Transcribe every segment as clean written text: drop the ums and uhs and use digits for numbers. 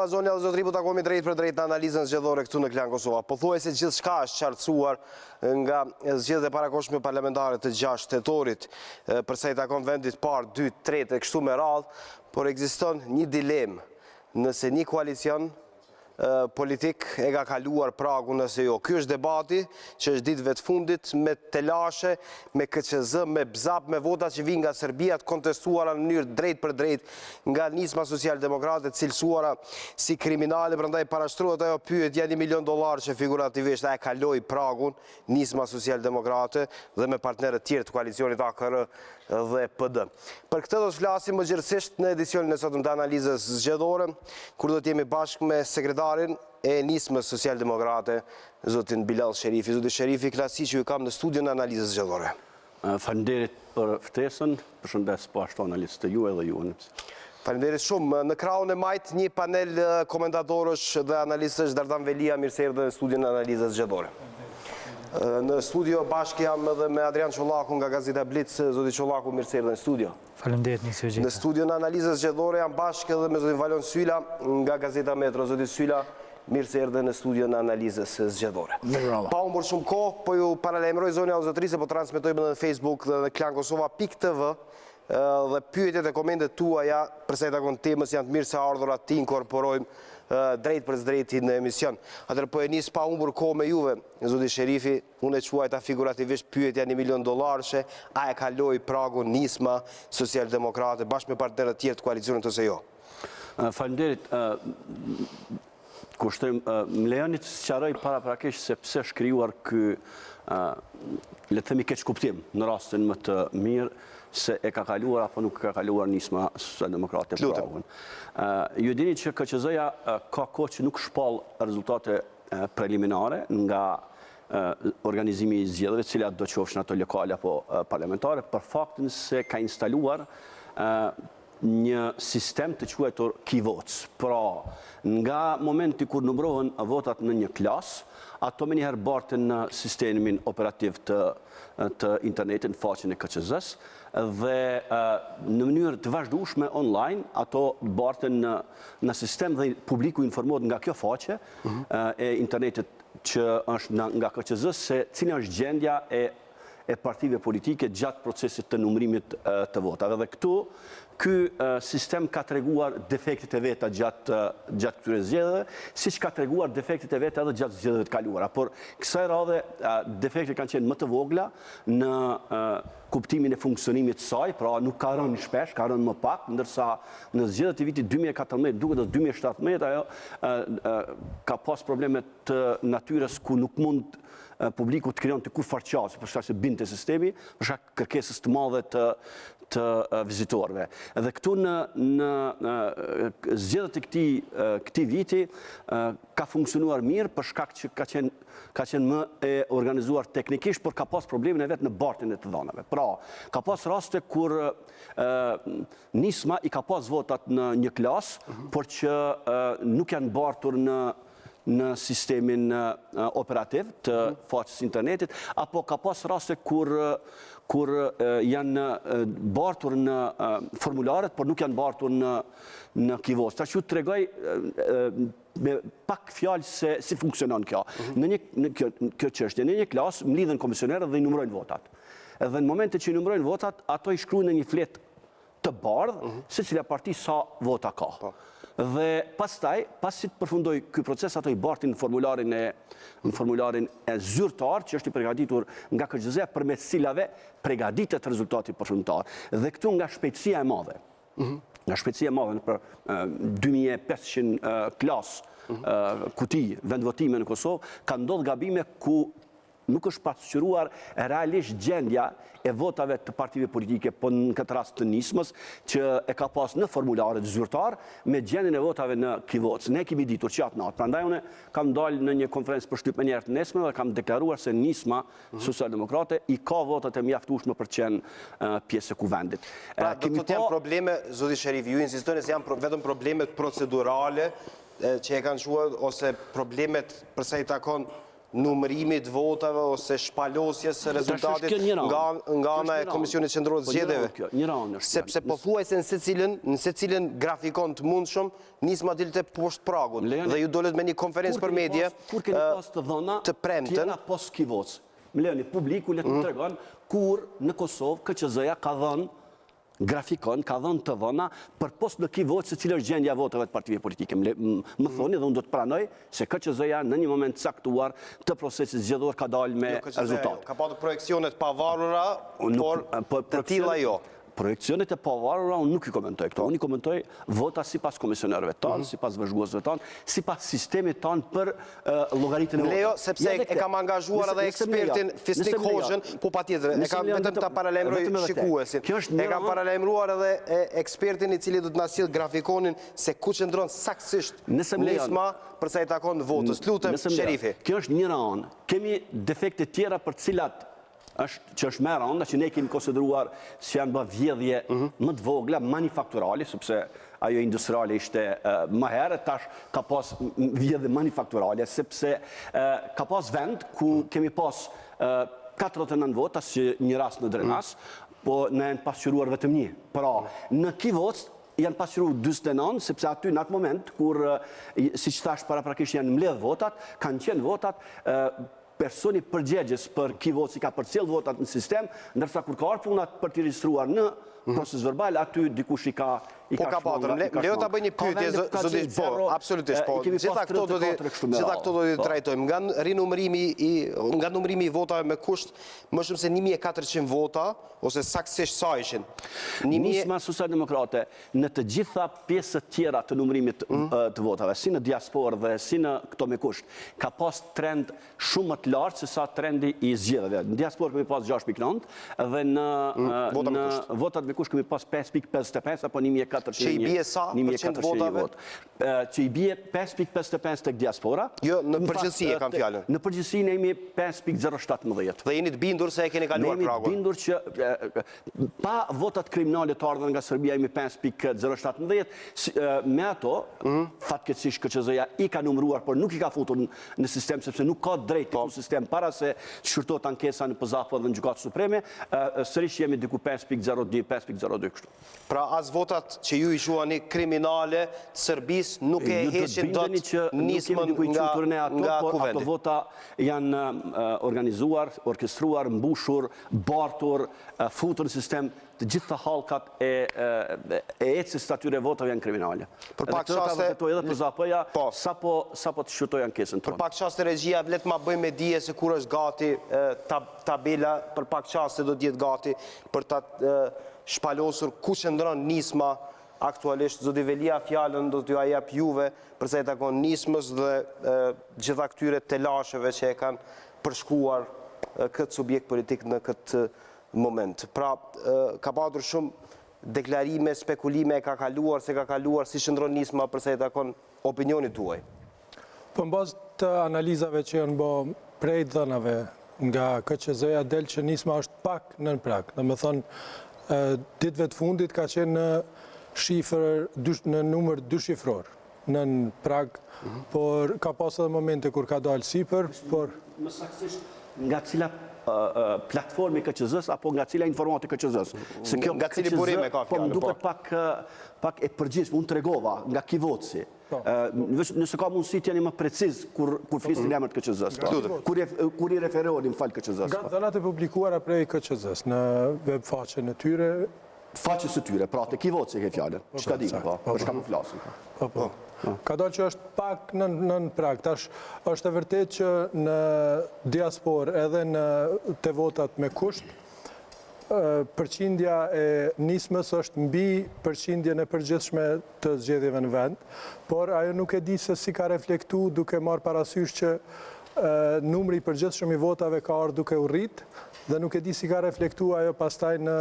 mbrëma, zonja dhe zotëri, po takomi drejt për drejt në analizën zgjedhore këtu në Klan Kosova. Pothuajse gjithçka është qartësuar nga zgjedhjet e parakohshme parlamentare të 6 tetorit, përsa i takon vendit parë, 2, 3 e kështu me radhë, por ekziston një dilemë nëse një koalicion politik e ka kaluar pragun nëse jo. Ky është debati që është ditëve të fundit me telashe, me KQZ, me BZAP, me vota që vinë nga Serbia të kontestuara në mënyrë drejt për drejt nga nisma social-demokrate cilësuara si kriminale, prandaj parashtrohet ajo pyetja $1 milion që figurativisht e kaloi pragun nisma social-demokrate dhe me partnerët tjerë të koalicionit AKR dhe PD. Për këtë do të flasim më gjithësisht në edicionin e sotëm të analizës zgjedhore, kur do të jemi bashkë me sekretarin e nismës social-demokrate, zotin Bilall Sherifi. Zoti Sherifi, klasi që ju kam në studion e analizës zgjedhore. Faleminderit për ftesën, përshëndes po ashtu analistët e ju edhe ju. Faleminderit shumë. Në krahun e majt një panel komentatorësh dhe analistësh, Dardan Velia, mirë se erdhe në studion e analizës zgjedhore. Në studio bashkë jam edhe me Adrian Çollaku nga Gazeta Blitz. Zoti Çollaku, mirë se erdhe në studio. Faleminderit, nisë gjithë. Në studio në analizës zgjedhore jam bashkë edhe me zotin Valon Syla nga Gazeta Metro. Zoti Syla, mirë se erdhe në studio në analizës zgjedhore. Pa humbur shumë kohë, po ju paralajmëroj zonja o zotëri se po transmetojmë në Facebook dhe në Klan Kosova.tv dhe pyetjet e komentet tuaja përsa i takon temës janë të mirë se ardhurat të inkorporojmë drejt për drejti në emision. Atër po e nisë pa humbur kohë me juve, zoti Sherifi, unë e quajta figurativisht pyetja $1 milion, a e kaloi pragun nisma social-demokrate bashkë me partnerët tjerë të koalicionit ose jo? Faleminderit. Kushtojmë, më lejoni të sqaroj paraprakesh se pse shkrijuar ky, le të themi keq kuptim, në rastin më të mirë se e ka kaluar apo nuk ka kaluar nisma social-demokrate pragun. Ju dini që KQZ-ja ka kohë që nuk shpall rezultate preliminare nga organizimi i zgjedhjeve, të cilat do qofshin ato lokale apo parlamentare, për faktin se ka instaluar një sistem të quajtur key votes. Pra, nga momenti kur numërohen votat në një klas, ato me njëherë barten në sistemin operativ të internetit, në faqen e KQZ-s, dhe në mënyrë të vazhdueshme online, ato barten në sistem dhe publiku informohet nga kjo faqe e internetit që është nga KQZ se cila është gjendja e partive politike gjatë procesit të numërimit të votave. Dhe këtu, ky sistem ka treguar defektet e veta gjatë këtyre zgjedhjeve, siç ka treguar defektet e veta edhe gjatë zgjedhjeve të kaluara. Por kësaj radhe defektet kanë qenë më të vogla në kuptimin e funksionimit të saj, pra nuk ka rënë shpesh, ka rënë më pak, ndërsa në zgjedhjet e vitit 2014, duket edhe 2017, ajo ka pas probleme të natyrës ku nuk mund publiku të krijon të kufarqasë për shkak se binte sistemi, për shkak kërkesës të madhe të vizitorëve. Dhe këtu në zgjedhjet e këtij viti ka funksionuar mirë për shkak që ka qenë më e organizuar teknikisht, por ka pas problemin e vet në bartjen e të dhënave. Pra, ka pas raste kur nisma i ka pas votat në një klas, por që nuk janë bartur në sistemin operativ të faqes internetit, apo ka pas raste kur janë bartur në formularet, por nuk janë bartur në kivos. Ta që të tregoj me pak fjalë se si funksionon kjo. Në kjo çështje, në një klasë mlidhen komisionerët dhe i numërojnë votat. Edhe në momentin që i numërojnë votat, ato i shkruajnë në një fletë të bardhë, secila parti sa vota ka. Dhe pastaj, pasi të përfundoj ky proces, ato i bartin në formularin e zyrtar, që është i përgatitur nga KQZ-ja, përmes cilave përgatitet rezultati përfundimtar. Dhe këtu nga shpejtësia e madhe, në për 2500 klasë kuti vendvotime në Kosovë, ka ndodhur gabime ku nuk është pasqyruar realisht gjendja e votave të partive politike, po në këtë rast të nismës, që e ka pas në formularet zyrtar, me gjendjen e votave në kivotës. Ne kemi ditur që atë natë. Prandaj unë kam dalë në një konferencë për shtyp menjëherë të nesme dhe kam deklaruar se nisma social-demokrate i ka votat e mjaftueshme për të qenë pjesë e kuvendit. Pra, do të janë probleme, zoti Sherifi, ju insistojnë se janë vetëm problemet procedurale që e kanë quajtur ose problemet përsa i takon numërimit votave ose shpalosjes së rezultatit nga ana e Komisionit Qendror të Zgjedhjeve. Sepse pothuajse në secilin grafikon të mundshëm nisma dilte poshtë pragut dhe ju dolet me një konferencë për media të premten. Tjera pos kivoc. Më leni, publiku le të tregon kur në Kosovë KQZ-ja ka dhënë grafikon, ka dhënë të dhëna për post në kivoc se cilë është gjendja votave të partive politike. Më thoni dhe unë do të pranoj se KQZ-ja në një moment caktuar të procesit zgjedhor ka dalë me rezultat. Ka patur projekcionet pavarura, por të tilla jo. Projekcionet e pavarura unë nuk i komentoj këto. Unë i komentoj vota si pas komisionerëve tanë, si pas vëzhguesve tanë, si pas sistemit tanë për llogaritjen e votave. Lejo, sepse e kam angazhuar edhe ekspertin Fisnik Hoxhën, po patjetër, e kam vetëm ta paralajmëroj shikuesin. E kam paralajmëruar edhe ekspertin i cili do të na sjell grafikonin se ku qëndron saktësisht nisma për sa i takon votës. Lutem, Sherifi. Kjo është një anë. Kemi defekte tjera për cilat që është merë anda që ne kemi konsideruar që janë bë vjedhje më të vogla manifakturali, sepse ajo industriale ishte më herët, tash ka pas vjedhje manifakturale, sepse ka pas vend ku kemi pas 49 vota, si një rast në Drenas, po në janë pasqyruar vetëm një. Pra, në Kivoc janë pasqyruar 49, sepse aty në atë moment, kur, si që thash paraprakisht janë mbledh votat, kanë qenë votat, personi përgjegjës për Kivoci ka përcjell votat në sistem, ndërsa kur ka ardhur puna për të regjistruar në proces verbal, aty dikush i ka patër. Leo ta bëj një pyetje, zotësh, po, absolutisht, po. Gjitha këto do t'i trajtojmë. Nga numërimi i votave me kusht, më shumë se 1400 vota, ose saktësisht sa ishin? Nisma socialdemokrate në të gjitha pjesët tjera të numërimit të votave, si në diasporë dhe si në këto me kusht, ka pas trend shumë më të lartë se sa trendi i zgjedhjeve. Në diasporë kemi pas 6.9 dhe në votat me kusht kemi pas 5.55 apo 1400. Që i bie sa përqind votave? Që i bie 5.55 tek diaspora. Jo, në përgjithësi e kam fjalën. Në përgjithësi ne jemi 5.017. Dhe jeni të bindur se e keni kaluar pragun? Ne jemi të bindur që pa votat kriminale të ardhur nga Serbia jemi 5.017. Me ato, fatkeqësisht KQZ-ja i ka numëruar, por nuk i ka futur në sistem, sepse nuk ka drejt të futur sistem para se shkërtohet ankesa në PZAP dhe në Gjykatë Supreme, sërish jemi diku 5.02, 5.02 kështu. Pra as votat që ju i shuani kriminale të Serbis nuk e heqin dot nismën nga kuvendi. Ato vota janë organizuar, orkestruar, mbushur, bartur, futur në sistem të gjitha hallkat e ecjes të atyre votave janë kriminale. Për pak qaste edhe PZAP-ja sapo të shqyrtoj ankesën tonë. Për pak qaste regjia vlet ma bëjmë me dije se kur është gati tabela, për pak qaste do të jetë gati për ta shpalosur ku qëndron nisma aktualisht. Zoti Velia fjalën do t'ju jap juve përsa i takon nismës dhe gjitha këtyre telasheve që e kanë përshkuar këtë subjekt politik në këtë moment. Pra, ka patur shumë deklarime, spekulime, ka kaluar, se ka kaluar, si qëndron nisma përsa i takon opinionit tuaj? Për bazë të analizave që janë bë prej dhënave nga KQZ-ja del që nisma është pak nën prag. Dhe me thonë, ditëve të fundit ka qenë në shifër, në numër 2 shifror, nën prag, por ka pas edhe momente kur ka dalë sipër, por... Më saktësisht, nga cila platformi KQZ-s apo nga cila informati KQZ-s? Nga cili burime ka fjallë? Po më duket pak e përgjithshme, unë tregova nga Kivoci. Nëse ka mundësi të janë më preciz kur flisnin emër të KQZ-s. Kur i referonin falë KQZ-s. Nga dhënat e publikuara prej KQZ-s në web faqen e tyre. Faqes e tyre, pra të Kivoci ke fjallën. Që ta di, për shka më flasin. Ka dalë që është pak nën prag. Tash është e vërtet që në diasporë edhe në të votat me kusht, përqindja e nismës është mbi përqindjen e përgjithshme të zgjedhjeve në vend, por ajo nuk e di se si ka reflektu duke marrë parasysh që numri i përgjithshëm i votave ka ardhur duke u rrit, dhe nuk e di si ka reflektu ajo pastaj në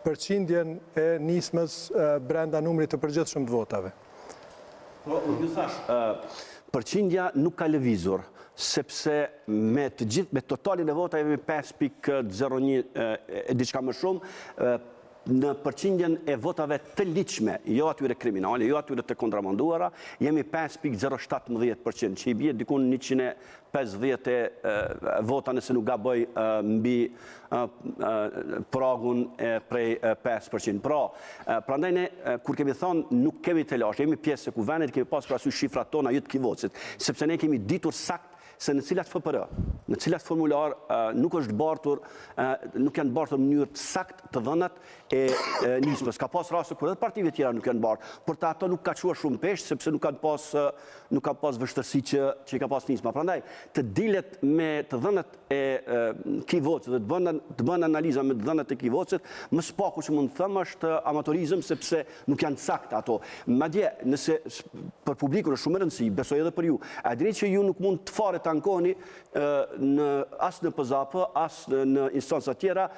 përqindjen e nismës brenda numrit të përgjithshëm të votave. Unë thash, përqindja nuk ka lëvizur, sepse me totalin e votave 5.01 e diçka më shumë, në përqindjen e votave të ligjshme, jo atyre kriminale, jo atyre të kontramanduara, jemi 5,017%, që i bie dikun 150 vota nëse nuk gaboj mbi pragun prej 5%. Prandaj ne, kur kemi thonë, nuk kemi të lashë, jemi pjesë e kuvenit, kemi pas parasysh shifrat tona ju të kivocit, sepse ne kemi ditur sakt se në cilat FPR, në cilat formular nuk është bartur, nuk janë bartur në mënyrë sakt të dhënat e nismës. Ka pas raste kur edhe partive tjera nuk janë bartur, por të ato nuk ka quar shumë peshë, sepse nuk ka pas vështërsi që i ka pas nisma. Prandaj, të dilet me të dhënat e kivocit dhe të bën analiza me të dhënat e kivocit, më spaku që mund të thëmë është amatorizëm, sepse nuk janë sakt ato. Madje, nëse për publikun është shumë rëndësi, besoj edhe për ju, a dini që ju nuk mund të fare tankoni as në PZAP, as në instanca tjera,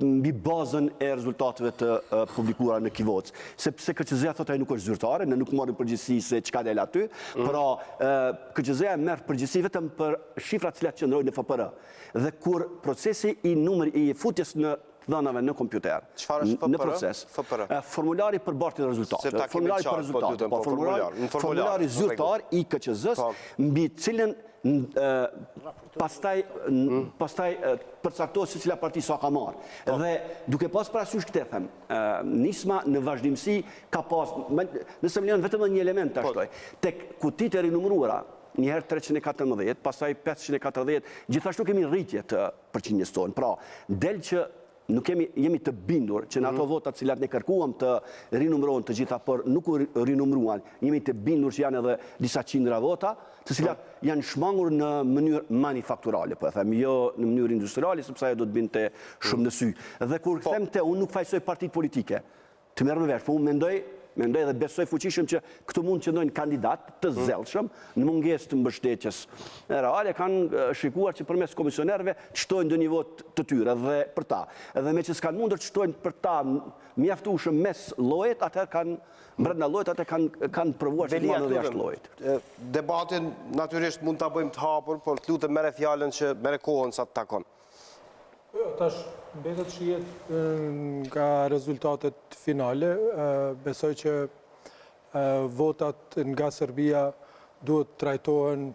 mbi bazën e rezultateve të publikuara në Kivoc. Sepse KQZ-ja thotë ai nuk është zyrtare, ne nuk marrim përgjegjësi se çka del aty, pra KQZ-ja merr përgjegjësi vetëm për shifrat të cilat qëndrojnë në FPR. Dhe kur procesi i futjes në dhënave në kompjuter, në proces, formulari për bartjen e rezultateve, formulari zyrtar i KQZ-s, mbi cilën pastaj përcaktohet se cila parti sa ka marrë. Dhe duke pas parasysh këtë them, nisma në vazhdimsi ka pas, nëse më lejon vetëm një element të ashtoj, tek kutit e rinumruara, njëherë 314, pastaj 540, gjithashtu kemi rritje të përqindjes tonë. Pra, del që nuk jemi të bindur që në ato votat cilat ne kërkuam të rinumrohen të gjitha, por nuk u rinumruan, jemi të bindur që janë edhe disa qindra vota, të cilat janë shmangur në mënyrë manifakturale, po e them, jo në mënyrë industriale, sepse ajo do të binte shumë në sy. Dhe kur them te, unë nuk fajsoj partit politike, të merr me vesh, po unë mendoj dhe besoj fuqishëm që këtu mund që ndojnë kandidat të zellshëm në mungesë të mbështetjes reale, kanë shikuar që përmes komisionerëve të shtojnë ndonjë vot të tyre dhe për ta. Edhe me që s'kanë mundur të shtojnë për ta mjaftueshëm mes llojet, atëherë kanë brenda llojit, atë kanë provuar që marrë dhe jashtë llojit. Debatin natyrisht mund ta bëjmë të hapur, por të lutem merre fjalën që merre kohën sa të takon. Tash, mbetet shihet nga rezultatet finale. Besoj që votat nga Serbia duhet trajtohen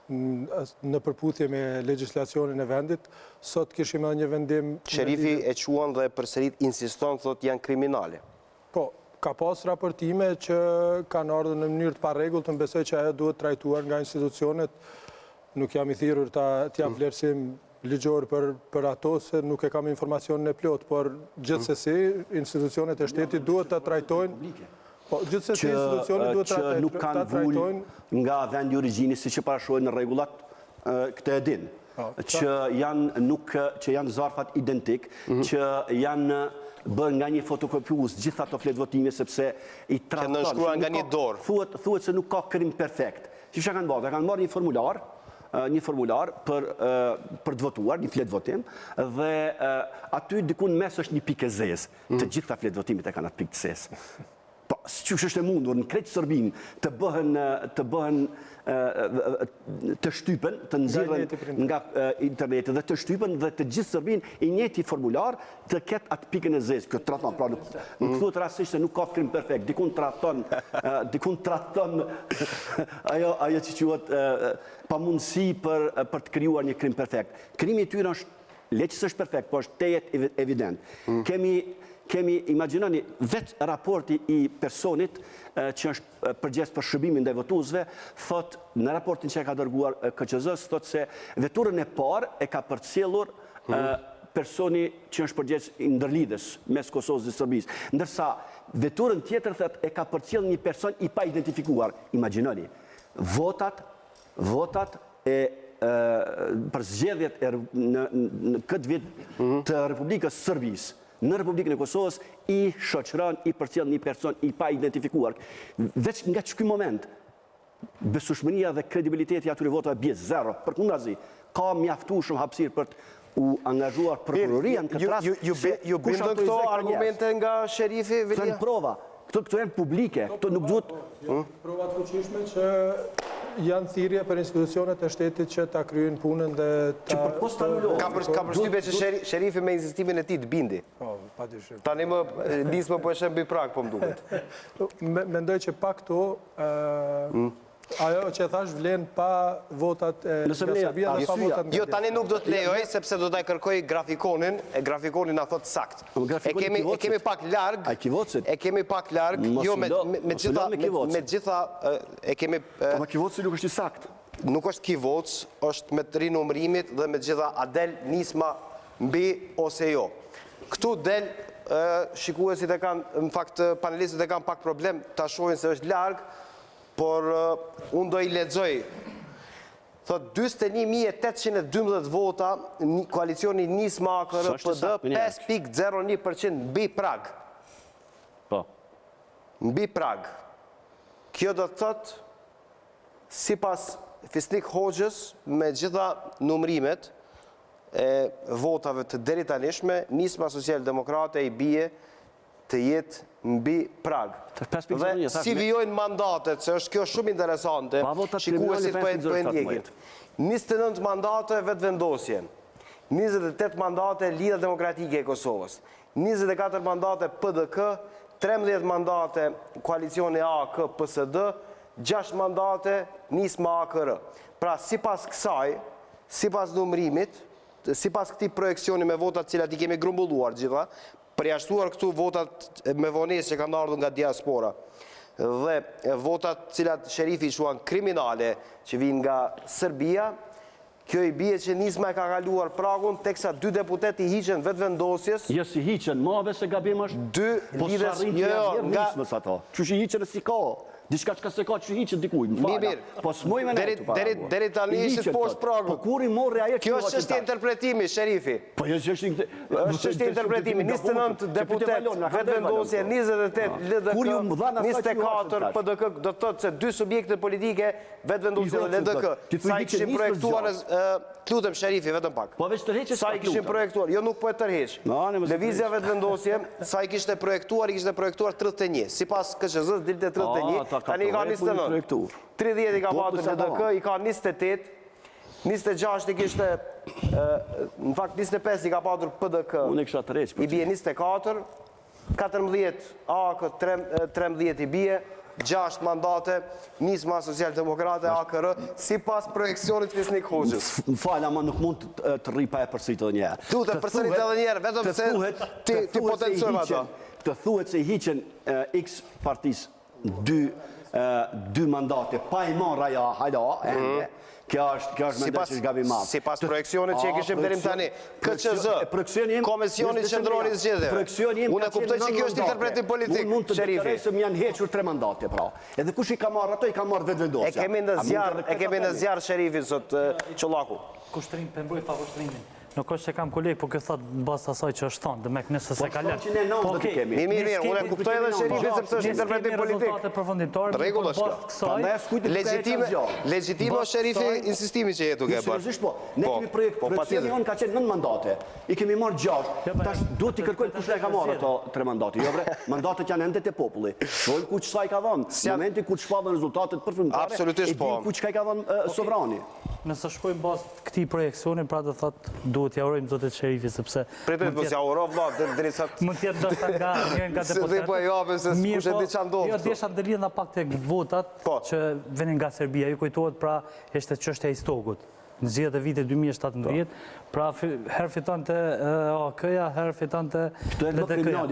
në përputhje me legjislacionin e vendit. Sot kishim edhe një vendim... Sherifi e quan dhe përsërit insiston, thot janë kriminale. Po, ka pas raportime që kanë ardhur në mënyrë të parregullt, më besoj që ajo duhet trajtuar nga institucionet. Nuk jam i thirrur t'jap vlerësim ligjor për ato, se nuk e kam informacionin e plot, por gjithsesi institucionet e shtetit duhet ta trajtojnë. Po, gjithsesi institucionet duhet ta trajtojnë. Që nuk kanë vull nga vendi i origjinës, siç e parashohen në rregullat, këtë e din. Që janë zarfat identik, që janë bërë nga një fotokopius gjitha ato fletë votime, sepse i trahton. Që nënshkruan nga një dorë. Thuhet se nuk ka krim perfekt. Çfarë kanë bërë? Kanë marrë një formular për të votuar, një fletë votim, dhe aty dikun mes është një pikë e zezë. Të gjitha fletë votimit e kanë atë pikë të zezë. Po, çush është e mundur në krejt Serbinë të bëhen të shtypen, të nxirren nga interneti dhe të shtypen dhe të gjithë Serbinë i njëjti formular të ketë atë pikën e zezë. Kjo tradhton, pra nuk thuhet rastësisht se nuk ka krim perfekt. Dikun tradhton ajo që quhet pamundësi për të krijuar një krim perfekt. Krimi i tyre është leqës është perfekt, por është tejet evident. Kemi, imagjinoni, vetë raporti i personit që është përgjes për shërbimin ndaj votuesve, thot në raportin që e ka dërguar KQZ-s, thot se veturën e parë e ka përcjellur personi që është përgjes i ndërlidhjes mes Kosovës dhe Serbisë, ndërsa veturën tjetër thot e ka përcjellur një person i pa identifikuar. Imagjinoni, votat e për zgjedhjet në këtë vit të Republikës Serbisë në Republikën e Kosovës i shoqëron, i përcjell një person i pa identifikuar. Veç nga ky moment, besueshmëria dhe kredibiliteti atyre votave bie zero. Përkundazi, ka mjaftueshëm hapësirë për u angazhuar prokuroria në këtë rast. Ju bindën këto argumente nga Sherifi? Këto janë prova. Këto janë publike. Këto nuk duhet... Prova të fuqishme që janë thirrje për institucionet e shtetit që ta kryejnë punën dhe ta... Ka përshtypje që Sherifi me insistimin e tij të bindi. pa dyshim. Tani më nismë po e shem mbi prag, po më duket. Mendoj që pa këto, ajo që thash vlen pa votat nga Serbia dhe pa votat nga Jo, tani nuk do të lejoj, sepse do të kërkoj grafikonin, e grafikoni na thot sakt. E kemi pak larg, e kemi pak larg, jo me gjitha, e kemi... Ma Kivotsi nuk është i sakt. Nuk është Kivoc, është me të rinumrimit dhe me gjitha a del nisma mbi ose jo. Këtu del, shikuesit e kanë, në fakt panelistët e kanë pak problem, ta shohin se është larg, por unë do i lexoj. Thot 21.812 vota, koalicioni nisma AKR PD 5.01% mbi prag. Po. Mbi prag. Kjo do të thot, sipas Fisnik Hoxhës, me gjitha numrimet e votave të deri tanishme, nisma Social-Demokrate i bie të jetë mbi prag. Dhe si vijojnë mandatet, se është kjo shumë interesante, shikuesit po e ndjekin. 29 mandate vetëvendosjen, 28 mandate Lidha Demokratike e Kosovës, 24 mandate PDK, 13 mandate koalicioni AK PSD, 6 mandate nisma AKR. Pra, sipas kësaj, sipas numrimit, sipas këtij projeksioni me votat cilat i kemi grumbulluar gjitha, përjashtuar këtu votat me vonesë që kanë ardhur nga diaspora, dhe votat cilat Sherifi shuan kriminale që vinë nga Serbia, kjo i bie që nisma e ka kaluar pragun, teksa 2 deputet i hiqen vetëvendosjes. Jo si hiqen, mave se gabim është. 2 lidhes nga nismës ato. Që shi hiqen e si ka. Diçka që ka se ka që hiqet dikuj, më fala. Po s'moj me ne të parabu. Deri tani ishit poshtë pragu. Po kur i morri ajo që kjo është çështje interpretimi, Sherifi. Po jo është çështje interpretimi. 29 deputet, vetëvendosje, 28 LDK, 24 PDK, do të thotë se 2 subjekte politike vetëvendosje dhe LDK. Sa i kishin projektuar, lutem Sherifi vetëm pak. Po veç tërheqjes. Sa i kishin projektuar, jo nuk po e tërheq. Lëvizja vetëvendosje, sa i kishte projektuar 31. Sipas KQZ-s dilte 31. Tani i ka 29, 30 i ka patur LDK, i ka 28, 26 i kishte, në fakt 25 i ka patur PDK, i bie 24, 14 AK, 13 i bie, 6 mandate, nisma Social-Demokrate AKR, si pas projekcionit Fisnik Hoxhës. Më falë, ama nuk mund të rri pa e përsërit edhe njerë. Lutem, përsërit edhe njerë, vetëm se ti potencojmë ato. Të thuhet se i hiqen X partis 2 mandate, pa i marra ja, hajda, kjo është me dhe që shgabi madhë. Si pas projekcionit që e kishim dherim tani, KQZ, Komisioni Qendror i Zgjedhjeve, unë e kuptoj që kjo është interpretim politik, Sherifi. Unë mund të deklaroj se më janë hequr 3 mandate, pra. Edhe kush i ka marrë ato, i ka marrë vetëvendosja. E kemi në zjarë Sherifi, sot Qollaku. Kushtrim, përmbroj pa kushtrimin. Nuk është që kam kolegë, po këtë thot në basë asaj që është thonë, dhe me kënësë se ka lërë. Mirë, unë e kuptoj edhe Sherifi sepse është interpretim politik. Rregull është. Legjitime o Sherifi insistimi që jetu ke bërë. Seriozisht po, ne kemi projekcioni jonë ka qenë 9 mandate, i kemi marrë 6, tash duhet t'i kërkojnë kush e ka marrë ato 3 mandate. Jo bre, mandatet janë ende të populli. Shojnë ku qësa i ka dhënë, në momenti ku shpadhen rezultatet përfundimtare, e di ku që ka i ka dhënë sovrani. Nëse shkojmë basë këti projekcioni, pra dhe thotë, duhet t'ja urojmë zotit Sherifi, sepse... Pritet, po s'ja uro, vla, dhe sa... Mund t'jetë do shta nga deputetet. Se dhe po e japim se s'kush e di qa ndodhë. Jo, desha të lidha pak të votat që venin nga Serbia. Ju kujtohet, pra, ishte çështja e stogut. Në zgjedhjet e vitit 2017, pra herë fiton të AK-ja, herë fiton të LDK-ja.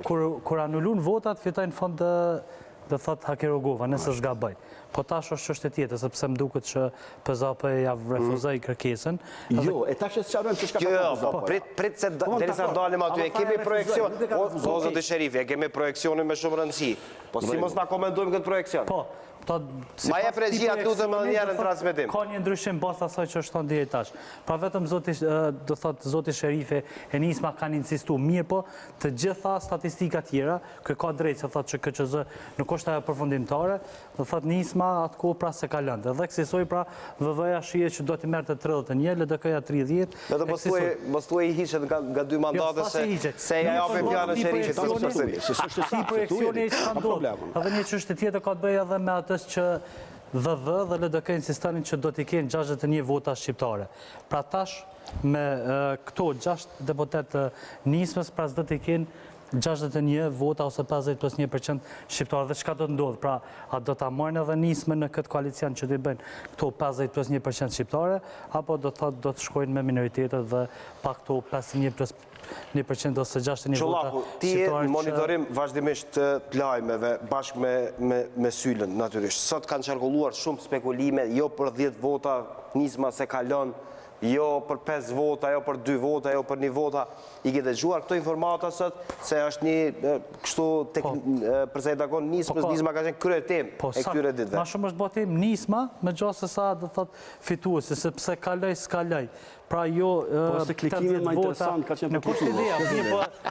Kur anullun votat, fitojnë fond dhe thot Hakerogova, nëse s'gabaj. Po tash është çështje tjetër, sepse më duket që PZP ja refuzoi kërkesën. Jo, e tash e sqarojmë se çka ka thënë. Prit se derisa dalim aty, e kemi projekcion. Po zoti Sherifi, e kemi projekcionin me shumë rëndësi. Po si mos na komentojmë këtë projekcion? Po. Ma je pregjia të lutem edhe njerën në transmetim. Ka një ndryshim basta asaj që është thonë deri tash. Pra vetëm do thotë zoti Sherifi e nisma kanë insistu mirë, po të gjitha statistika tjera, kë ka drejtë se thotë që KQZ nuk është ajo përfundimtare, do thotë nisma atë kohë pra se ka lëndë. Dhe kësaj pra VV-ja shihet që do t'i merrte 31, LDK-ja 30. Vetëm mos thuaj i hiqet nga 2 mandate se ja japim fjalën Sherifit. Si projekcioni që ndodh. Edhe një çështje tjetër ka të bëjë edhe me që VV dhe LDK insistonin që do t'i kenë 61 vota shqiptare. Pra tash, me këto 6 deputet nismës, pra s'do të kenë 61 vota ose 50+1% shqiptarë. Dhe çka do të ndodhë? Pra, a do të marrën edhe nismën në këtë koalicion që do të bëjnë këto 50+1% shqiptare, apo do të shkojnë me minoritetet dhe pa këto 51+1% ose 61 vota shqiptarë? Ti je monitorim vazhdimisht të lajmeve bashkë me Sylen, natyrisht. Sot kanë qarkulluar shumë spekulime, jo për 10 vota nisma se kalon, jo për 5 vota, jo për 2 vota, jo për 1 vota. I ke dëgjuar këto informata sot, se është një kështu përsa i takon nismës, nisma ka qenë krye temë e këtyre ditëve. Ma shumë është botim nisma, me gjasë se sa do thot fituesi, sepse kaloj s'kaloj. Pra jo 80 vota, në kushtë ideja,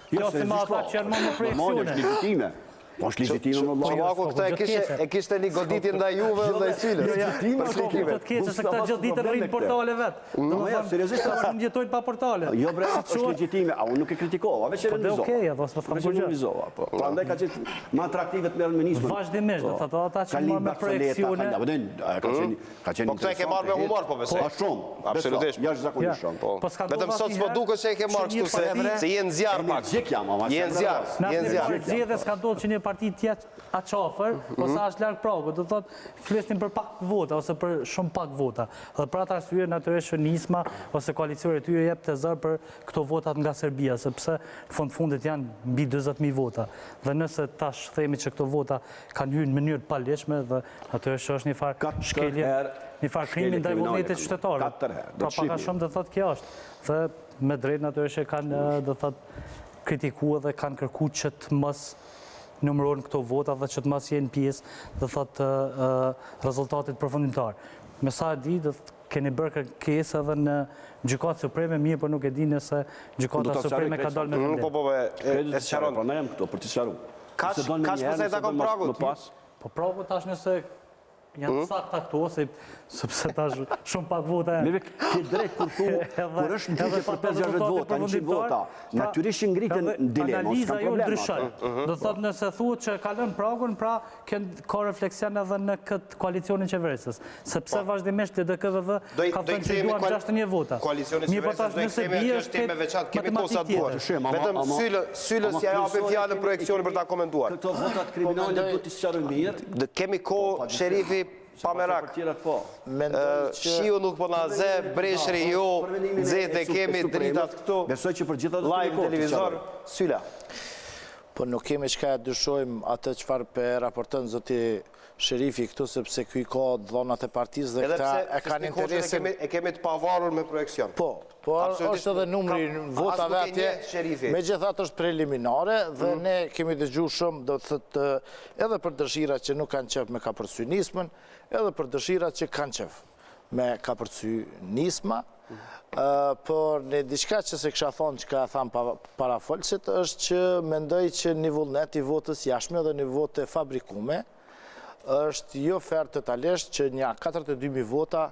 jo se ma ata që janë më në projekcione. Po është legitime më bëjë. Çomaku këta e kishte një goditje ndaj juve dhe ndaj Sylës. Për klikime. Të keqë se këta gjithë ditën rrinë portale vetë. Seriozisht ata nuk jetojnë pa portale. Jo bre, është legitime, a unë nuk e kritikova, veç e realizova. Okej, apo s'po them gjë. Po prandaj ka qenë më atraktive të merren me nismën. Vazhdimisht, do thotë ata që marrin me projekcione. Ka qenë. Po këta e ke marrë me humor, po besoj. Po shumë. Absolutisht. Jashtëzakonisht shumë. Vetëm sot s'po duket se e ke marrë kështu se je në zjarr pak. Je në zjarr. Je në zjarr. Zgjedhjes ka ndodhur që një parti tjetë atë qafër, ose është larg pragu, do thotë flisnin për pak vota ose për shumë pak vota. Dhe për atë arsye natyrisht nisma ose koalicioni i tyre jep tezor për këto votat nga Serbia, sepse në fundit janë mbi 40.000 vota. Dhe nëse tash themi që këto vota kanë hyrë në mënyrë të palegjshme dhe natyrisht është një farë shkelje, një farë krimi ndaj vullnetit qytetarë. Pra pak a shumë do thotë kjo është. Dhe me drejt natyrisht kanë do thotë kritikuar dhe kanë kërkuar që të mos numërohen këto vota dhe që të mos jenë pjesë dhe thotë rezultatit përfundimtar. Me sa e di, keni bërë kërkesë edhe në gjykatë supreme, mirë, por nuk e di nëse gjykata supreme ka dalë me vendim. Po, e sqaron. Po, ne jam këto për të sqaruar. Kaç përsa i takon pragut? Po pragu tash nëse janë sakta këto, sepse tash shumë pak vota e... Neve ke drejt kur thu, kur është në për 50 vota, 100 vota, natyrisht ngritën në dilemë, Analiza ju ndryshon. Do thotë nëse thuhet që kalon pragun, pra ka refleksion edhe në këtë koalicionin qeverisës. Sepse vazhdimisht LDK-VV ka thënë që duan 61 vota. Koalicionin qeverisës do i kthejmë atë është temë veçantë, kemi kosa të duar. Vetëm Sylës ja japim fjalën projekcionin për ta komentuar. Këto votat kriminale duhet të sqarojnë mirë. Kemi kohë, Sherifi, pa merak. Shiu nuk po na ze, breshri jo, nxehtë kemi dritat këtu. Besoj që për gjitha do të live televizor, Syla. Po nuk kemi çka dyshojmë atë çfarë pe raporton zoti Sherifi këtu, sepse ky ka dhonat e partisë dhe këta e kanë interesin. E kemi të pavarur me projekcion. Po është edhe numri votave atje, megjithatë është preliminare dhe ne kemi dëgjuar shumë, do të thotë, edhe për dëshirat që nuk kanë qef me kapërcy nismën, edhe për dëshirat që kanë qef me kapërcy nisma, por në diçka që se kësha thonë që ka thamë para folësit, është që mendoj që një vullnet i votës jashme dhe një votë fabrikume, është jo ferë totalisht që një 42.000 vota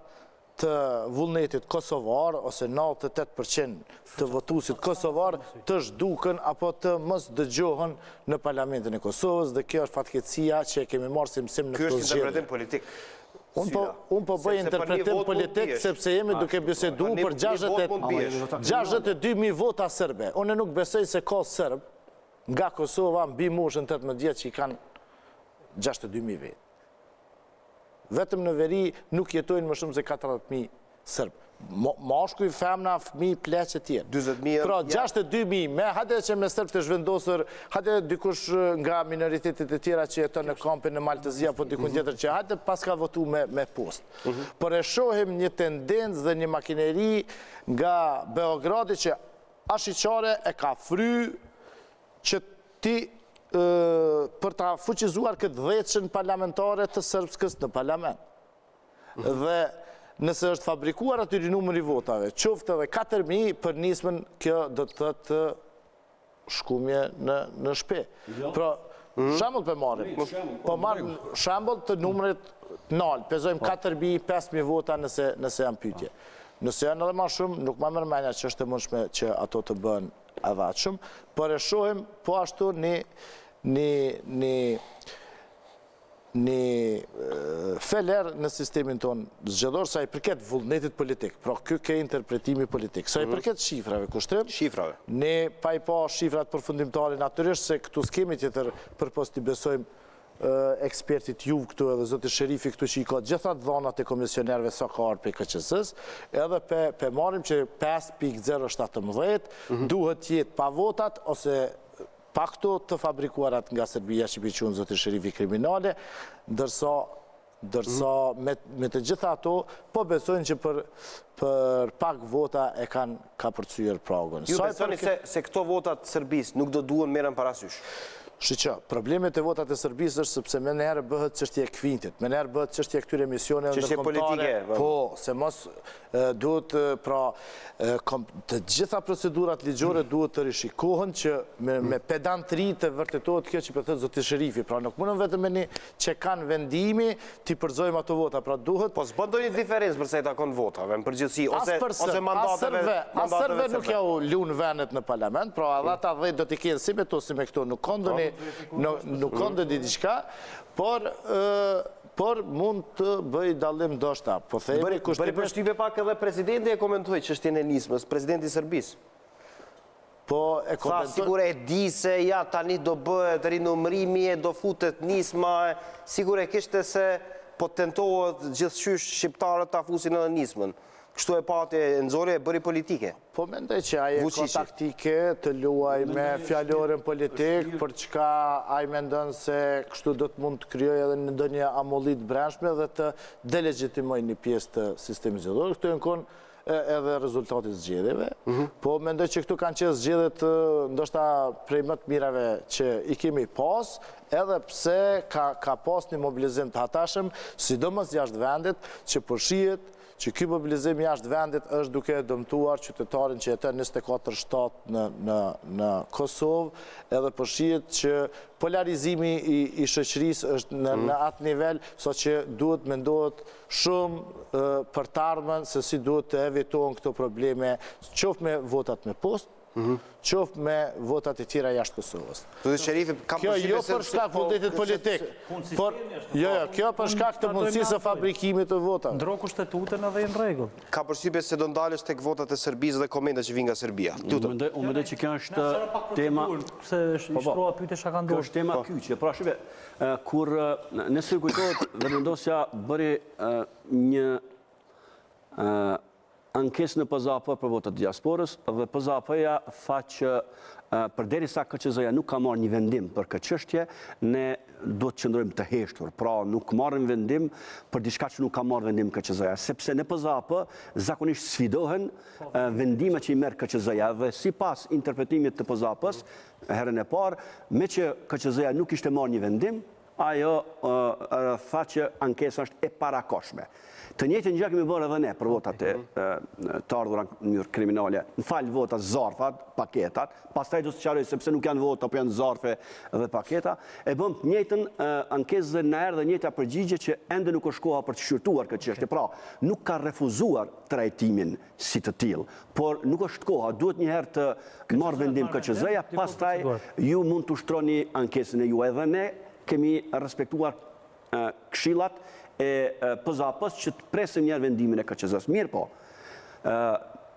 të vullnetit kosovar, ose 98% të votusit kosovar, të zhduken apo të mos dëgjohen në Parlamentin e Kosovës, dhe kjo është fatkeqësia që kemi marrë si mësim në këto këtë zgjedhje. Ky është interpretim politik. Unë po bëj interpretim politik sepse jemi duke bisedu për 62.000 vota sërbe. Unë nuk besoj se ka sërb nga Kosova mbi moshën 18 vjeç që i kanë 62.000 vetë. Vetëm në veri nuk jetojnë më shumë se 40.000 sërbë. Mashkuj, femna, fëmijë, pleqë tjerë. Pra 62.000, me hajde që me sërbë të zhvendosur, hajde dikush nga minoritetet e tjera që jeton në kampin në Maltëzia, po dikun tjetër që hajde pas ka votu me post. Por e shohim një tendencë dhe një makineri nga Beogradi që ashiqare e ka fry që ti për ta fuqizuar këtë dheqën parlamentare të sërbskës në parlament. Dhe nëse është fabrikuar atyri numëri votave, qoftë edhe 4.000 për nismën, kjo do të thëtë shkumje në shpe. Pra, shambull për marim. Po marim shambull të numërit nalë, pezojmë 4.000, 5.000 vota nëse janë pyetje. Nëse janë edhe ma shumë, nuk ma mërmenja që është të mundshme që ato të bën edhe atë shumë, por e shohim po ashtu një një feler në sistemin tonë zgjedhor sa i përket vullnetit politik. Pra, kjo ke interpretimi politik. Sa i përket shifrave, kushtrim? Shifrave. Ne pa i pa shifrat përfundimtare natyrisht se këtu s'kemi tjetër përpos t'i besojmë ekspertit juve këtu edhe zoti Sherifi këtu që i ka gjithat dhonat e komisionerve sa ka arë për KQS-s, edhe pe marim që 5.017 duhet jetë pa votat ose pa këto të fabrikuarat nga Serbia që piqunë zoti Sherifi kriminale, ndërsa me të gjitha ato, po besojnë që për pak vota e kanë ka përcyer pragën. Ju besoni se këto votat Serbis nuk do duhen merren parasysh? Shqyqa, problemet e votat e Serbisë është sepse me njerë bëhet çështje e kvintit, me njerë bëhet çështje e këtyre misione ndërkombëtare. Po, se mos duhet, pra, të gjitha procedurat ligjore duhet të rishikohen që me pedantri të vërtetohet kjo që për thëtë zoti Sherifi. Pra, nuk mundën vetëm me një që kanë vendimi t'i përzojmë ato vota. Pra, duhet... Po, s'bën një diferencë përse i takon votave, në përgjithësi, ose mandateve... Asërve nuk ja u lunë venet në parlament, pra, edhe ata 10 do t'i kenë si me to, si me këto, nuk kondo di diçka, por mund të bëj dallim ndoshta. Bëri përshtypje pak edhe presidenti e komentoi çështjen e nismës, presidenti i Serbisë. Po e komentoi. Sigur e di se ja tani do bëhet rinumërimi e do futet nisma, sigur e kishte se po tentohet gjithçysh shqiptarët ta fusin edhe nismën. Kështu e pati e nxori e bëri politike. Po mendoj që aje ka taktike të luaj me fjalorin politik, për çka ai mendon se kështu do të mund të krijojë edhe në ndonjë amollit brendshme dhe të delegitimojë një pjesë të sistemit zgjedhor. Këtu janë konë edhe rezultatit zgjedhjeve. Po mendoj që këtu kanë qenë zgjedhjet ndoshta prej më të mirave që i kemi pas, edhe pse ka pas një mobilizim të hatashëm, sidomos jashtë vendit, që po shihet që ky mobilizim jashtë vendit është duke dëmtuar qytetarin që jeton 24 shtatë në Kosovë, edhe po shihet që polarizimi i shoqërisë është në atë nivel, sa që duhet mendohet shumë për të ardhmen se si duhet të evitohen këto probleme, qoftë me votat me postë, qoftë me votat e tjera jashtë Kosovës. Kjo jo për shkak vullnetit politik, kjo për shkak të mundësisë së fabrikimit të votave. Ndro kushtetutën edhe në rregull. Ka përshtypje se do ndalesh tek votat e Serbisë dhe komentat që vijnë nga Serbia. Unë mendoj që kjo është tema... Se shtroa pyetje çka ka ndodhur. Kjo është tema kyçe. Pra shive, kur nëse kujtohet vendosja bëri një ankesë në PZAP për votat diasporës dhe PZAP-ja tha që përderisa KQZ-ja nuk ka marrë një vendim për këtë çështje, ne do të qëndrojmë të heshtur. Pra nuk marrim vendim për diçka që nuk ka marrë vendim KQZ-ja, sepse në PZAP zakonisht sfidohen vendimet që i merr KQZ-ja dhe sipas interpretimit të PZAP-s herën e parë, me që KQZ-ja nuk ishte marrë një vendim, ajo tha që ankesa është e parakoshme. Të njëjtën gjë kemi bërë edhe ne për votat e të ardhura në mënyrë kriminale. Në falë votat zarfat, paketat, pastaj do të sqaroj sepse nuk janë vota, po janë zarfe dhe paketa, e bëm të njëjtën ankesë dhe na erdhi njëjta përgjigje që ende nuk është koha për të shqyrtuar këtë çështje. Pra, nuk ka refuzuar trajtimin si të tillë, por nuk është koha, duhet një herë të marrë vendim KQZ-ja, pastaj ju mund të ushtroni ankesën e juaj dhe ne kemi respektuar këshillat e PZAP-s që të presim njerë vendimin e KQZ-s. Mirë po,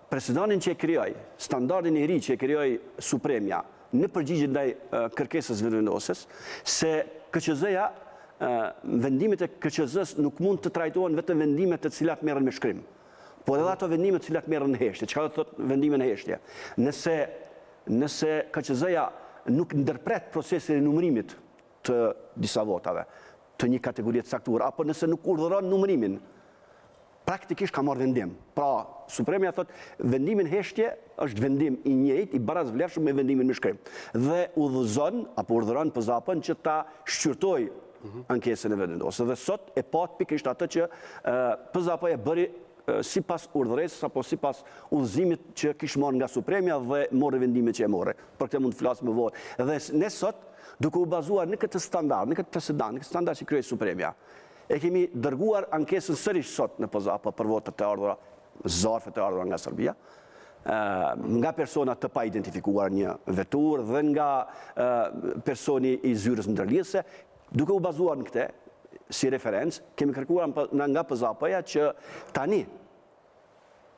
presidenin që e krijoi, standardin e ri që e krijoi Supremja në përgjigje ndaj kërkesës vendosës, se KQZ-ja, vendimet e KQZ-s nuk mund të trajtohen vetëm vendimet të cilat merren me shkrim, por edhe ato vendimet të cilat merren në heshtje. Çka do të thotë vendime në heshtje? Nëse KQZ-ja nuk ndërpret procesin e numërimit të disa votave, të një kategorie të caktuar, apo nëse nuk urdhëron numërimin, praktikisht ka marrë vendim. Pra, Supremja thot, vendimin heshtje është vendim i njëjtë, i barazvlerëshëm me vendimin me shkrim. Dhe udhëzon, apo urdhëron PZAP-n që ta shqyrtoj ankesën e vendosë. Dhe sot e pat pikërisht atë që PZAP-ja bëri sipas urdhëresës apo sipas udhëzimit që kishte marrë nga Supremja dhe morri vendimet që e morri. Për këtë mund të flas më vonë. Dhe ne sot duke u bazuar në këtë standard, në këtë precedent, në këtë standard që krijoi Supremja, e kemi dërguar ankesën sërish sot në PZAP për votat të ardhura, zarfe të ardhura nga Serbia, nga persona të pa identifikuar një vetur dhe nga personi i zyrës ndërlidhëse, duke u bazuar në këtë, si referencë, kemi kërkuar nga PZAP-ja që tani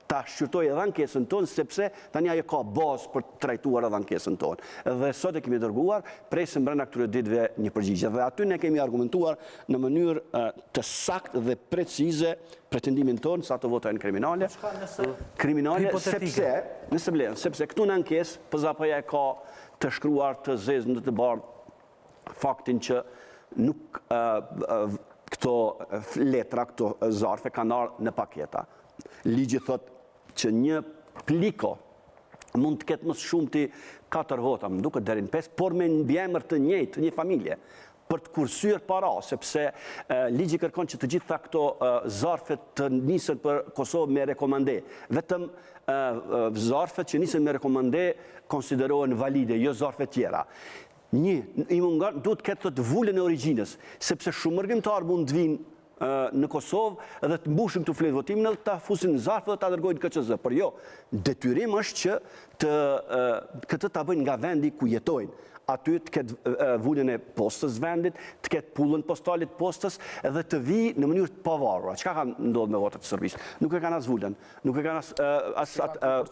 ta shqyrtoj edhe ankesën tonë, sepse tani ajo ka bazë për të trajtuar edhe ankesën tonë. Dhe sot e kemi dërguar, presim brenda këtyre ditëve një përgjigje. Dhe aty ne kemi argumentuar në mënyrë të saktë dhe precize pretendimin tonë sa të votojnë kriminale. Sepse këtu në ankesë, PZAP-ja e ka të shkruar të zezë në të bardhë faktin që nuk këto letra, këto zarfe kanë ardhur në paketa. Ligji thot që një pliko mund të ketë më shumë ti 4 vota, më duket deri në 5, por me mbiemër të njëjtë, një familje, për të kursyer para, sepse ligji kërkon që të gjitha këto zarfet të nisen për Kosovë me rekomande. Vetëm zarfet që nisen me rekomande konsiderohen valide, jo zarfet tjera. I mungon duhet ketë të vulën e origjinës, sepse shumë mërgjimtar mund të vinë në Kosovë edhe të mbushin këtu fletë votimin edhe të fusin në zarfë dhe të dërgojnë KQZ. Por jo, detyrim është që këtë të bëjnë nga vendi ku jetojnë. Aty të ketë vullën e postës vendit, të ketë pullën postalit postës edhe të vi në mënyrë të pavarura. Çka ka ndodhur me votat të shërbisë? Nuk e kanë as vullën, nuk e kanë as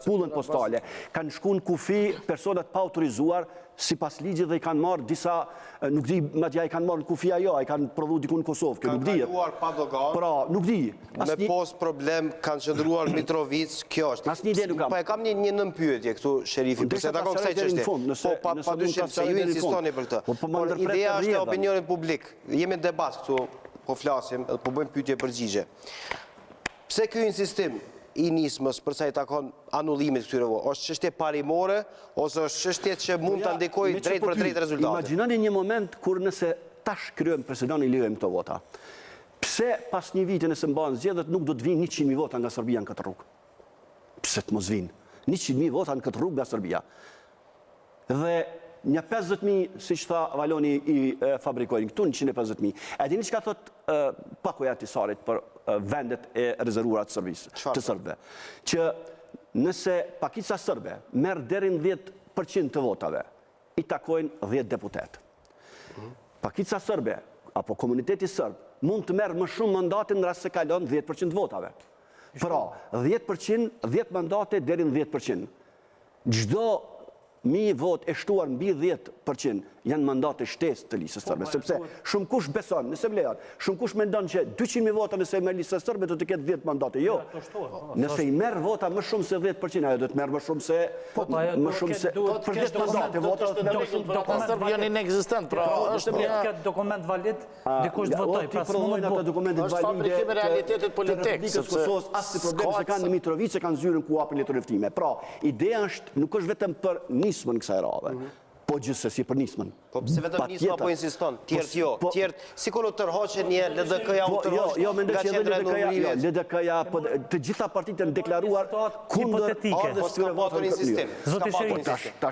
pullën postale. Kanë shkuar në kufi personat pa autorizuar sipas ligjit dhe i kanë marrë disa, nuk di, madje i kanë marrë në kufi ajo, i kanë prodhuar diku në Kosovë, kjo nuk dihet. Kanë kaluar pa dogan. Pra, nuk di. Me pos problem kanë qëndruar Mitrovic, kjo është. Asnjë ide nuk kam. Po e kam një nëmpyetje këtu Sherifi, pse ta kam kësaj çështje. Po padyshim se ju insistoni për këtë. Por ideja është e opinionit publik. Jemi në debat këtu, po flasim, po bëjmë pyetje përgjigje. Pse ky insistim i nismës për sa i takon anullimit këtyre votave? Është çështje parimore ose është çështje që mund ta ndikojë drejt për drejt rezultatin? Imagjinoni një moment kur nëse tash kryejmë presedoni lejojmë këto vota. Pse pas një viti nëse mbahen zgjedhjet nuk do të vinë 100.000 vota nga Serbia në këtë rrugë? Pse të mos vinë 100.000 vota në këtë rrugë nga Serbia? Dhe një 50.000, si që tha Valoni, i fabrikojnë këtu, 150.000. E dini që ka thot pakoja Tisarit për vendet e rezervuara të sërbëve? Që nëse pakica sërbe merë deri në 10% të votave, i takojnë 10 deputet. Pakica sërbe, apo komuniteti sërb, mund të merë më shumë mandate në rast se kalon 10% të votave. Pra, 10 mandate deri në 10%. Çdo 1.000 vot e shtuar mbi 10% janë mandate shtesë të listës sërbe, sepse shumë kush beson, nëse vlehat, shumë kush mendon që 200.000 vota nëse merr lista sërbe do të ketë 10 mandate. Jo. Nëse i merr vota më shumë se 10%, ajo do të merr më shumë se për 10 mandate vota do të merr më shumë. Sërbia janë inekzistent, pra është një dokument valid, dikush të votoj, pra provojnë ata dokumentet valide. Fabrikim e realitetit politik, sepse as si problem se kanë në Mitrovic se kanë zyrën ku hapin letërëftime. Pra, ideja është nuk është vetëm për nismën kësaj radhe. Po gjithsesi për nismën. Po pse vetëm nisma po insiston, tjertë jo. Tjertë, si kur u tërhoqen një LDK-ja u tërhoq nga qendra e numërimit. LDK-ja, të gjitha partitët janë deklaruar kundër po s'ka patur insistim. Zoti Sherifi,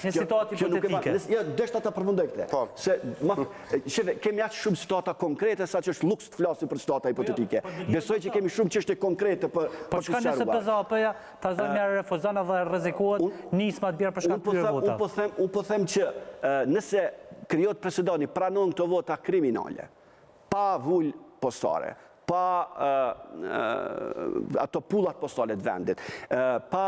një situatë hipotetike. Jo, deshta ta përfundoj këtë. Se kemi aq shumë situata konkrete sa që është luks të flasim për situata hipotetike. Besoj që kemi shumë çështje konkrete për Po çka nëse PZAP-ja ta zonë refuzon dhe rrezikohet nisma të bjerë për shkak të këtyre votave? Unë po them që nëse krijohet presedoni, pranon këto vota kriminale, pa vull postare, pa ato pullat postale të vendit, pa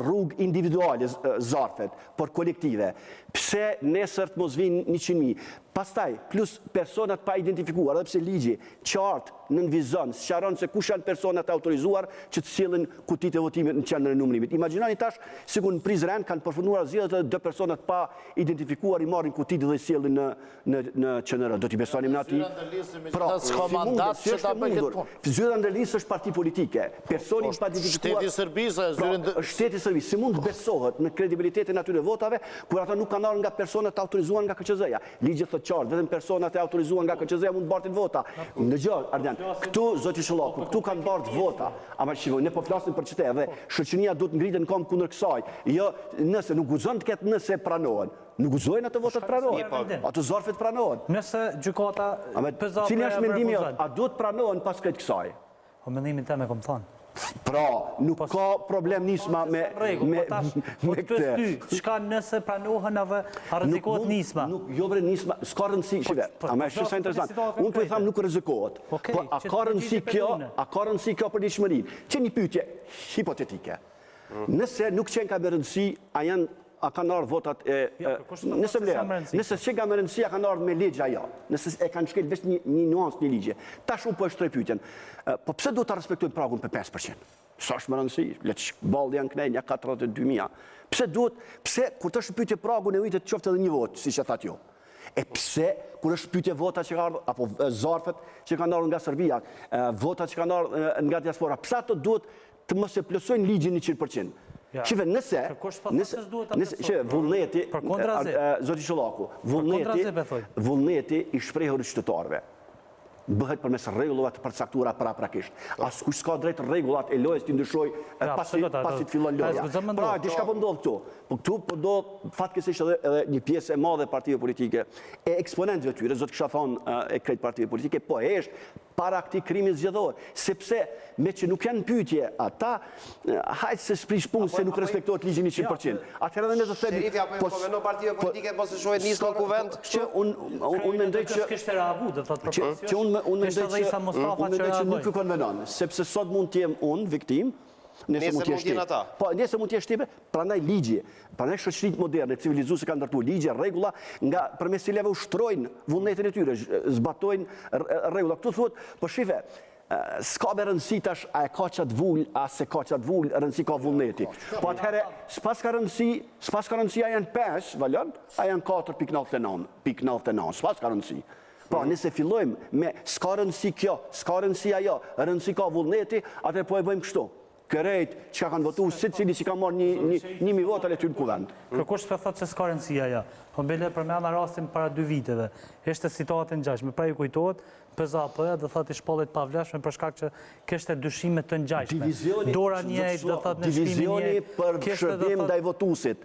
rrugë individuale zarfet, por kolektive, pse nesër të mos vinë 100.000? Pastaj, plus personat pa identifikuar, edhe pse ligji qartë nënvizon, sqaron se kush janë personat autorizuar që të sjellin kutitë e votimit në qendrën e numërimit. Imagjinoni tash, sikur në Prizren kanë përfunduar zgjedhjet edhe 2 personat pa identifikuar i marrin kutitë dhe i sjellin në QNR. Do t'i besonim në aty? Pra, s'ka mandat që ta bëjë këtë punë. Zyrta ndërlisë është parti politike. Personi pa identifikuar. Shteti i Serbisë, Shteti i Serbisë, si mund të besohet në kredibilitetin atyre votave kur ata nuk kanë ardhur nga personat autorizuar nga KQZ-ja? Ligji thotë qartë, vetëm personat e autorizuar nga KQZ-ja mund të bartin vota. Dëgjoj, Ardian, këtu zoti Shollaku, këtu kanë bart vota. Ama shikoj, ne po flasim për çete dhe shoqëria duhet ngritet në kom kundër kësaj. Jo, nëse nuk guxon të ketë nëse pranohen. Nuk guxojnë ato votat pranohen. Ato zarfet pranohen. Nëse gjykata cili është mendimi jot? A duhet pranohen pas kësaj? Po mendimin tim e kam thënë. Pra, nuk ka problem nisma me këtë. Shka nëse pranohen a rrezikohet nisma? Jo bre nisma, s'ka rëndësi, shive, a me është sa interesant. Unë po i tham nuk rrezikohet. Po a ka rëndësi kjo për dishmërinë? Që një pyetje hipotetike. Nëse nuk qenë ka me rëndësi, a kanë ardhur votat nëse që ka me rëndësi, a kanë ardhur me ligj ajo. Nëse e kanë shkel veç një nuancë një ligje. Tash unë po e shtroj pyetjen. Po pse duhet ta respektojmë pragun për 5%? Sa është më rëndësi? Le të balli janë kënej, një 42.000. Pse kur të është pyetje pragun e ujtë të qoftë edhe një votë, siç e thatë ju? E pse kur është pyetje vota që ka ardhur apo zarfet që kanë ardhur nga Serbia, votat që kanë ardhur nga diaspora, pse ato duhet të mos e plotësojnë ligjin 100%? Shive, nëse vullneti, zoti Shollaku, vullneti i shprehur qytetarëve bëhet përmes rregullave të përcaktuara paraprakisht. Askush s'ka drejt rregullat e lojës të ndryshoj pasi të fillon loja. Pra, diçka po ndodh këtu. Po këtu po ndodh fatkeqësisht edhe një pjesë e madhe e partive politike e eksponentëve tyre, zot kisha thonë e krejt partive politike, po është para këtij krimi zgjedhor, sepse me që nuk janë pyetje ata, hajtë se s'prish punë se nuk respektohet ligjin 100%. Atëherë edhe ne do të themi, Sherifi apo konvenon partive politike mos e shohin nisma kuvent, që unë mendoj që kishte reaguar, do thotë propozicion. Unë mendoj që nuk e konvenon, sepse sot mund të jem unë viktim, Nesër mund t'jesh ti. Po, nesër mund t'jesh ti, prandaj ligji, prandaj shoqëritë moderne, civilizuese kanë ndërtuar ligje, rregulla, nga përmes cilave ushtrojnë vullnetin e tyre, zbatojnë rregulla. Ktu thuhet, po shife, s'ka me rëndësi tash a e ka qatë vull, a se ka qatë vull, rëndësi ka vullneti. Po atëherë, s'pas ka rëndësi a janë 5, valon, a janë 4.99, s'pas ka rëndësi. Po, nëse fillojmë me s'ka rëndësi kjo, s'ka rëndësi ajo, rëndësi ka vullneti, atëherë po e bëjmë kështu. Kërejt që ka kanë votu, secili që ka marrë 1.000 vota le ty në kuvend. Kërkush për thotë që s'ka rëndësia ja. Po mbele përmenda rastin para 2 viteve. Ishte situatë në gjashme. Pra ju kujtohet, PZAP-ja dhe thotë i shpollet pavlefshme për shkak që kishte dyshime të ngjashme. Dora njëjtë do thotë në shkrimin njëjtë. Divizioni për shërbim ndaj votuesit.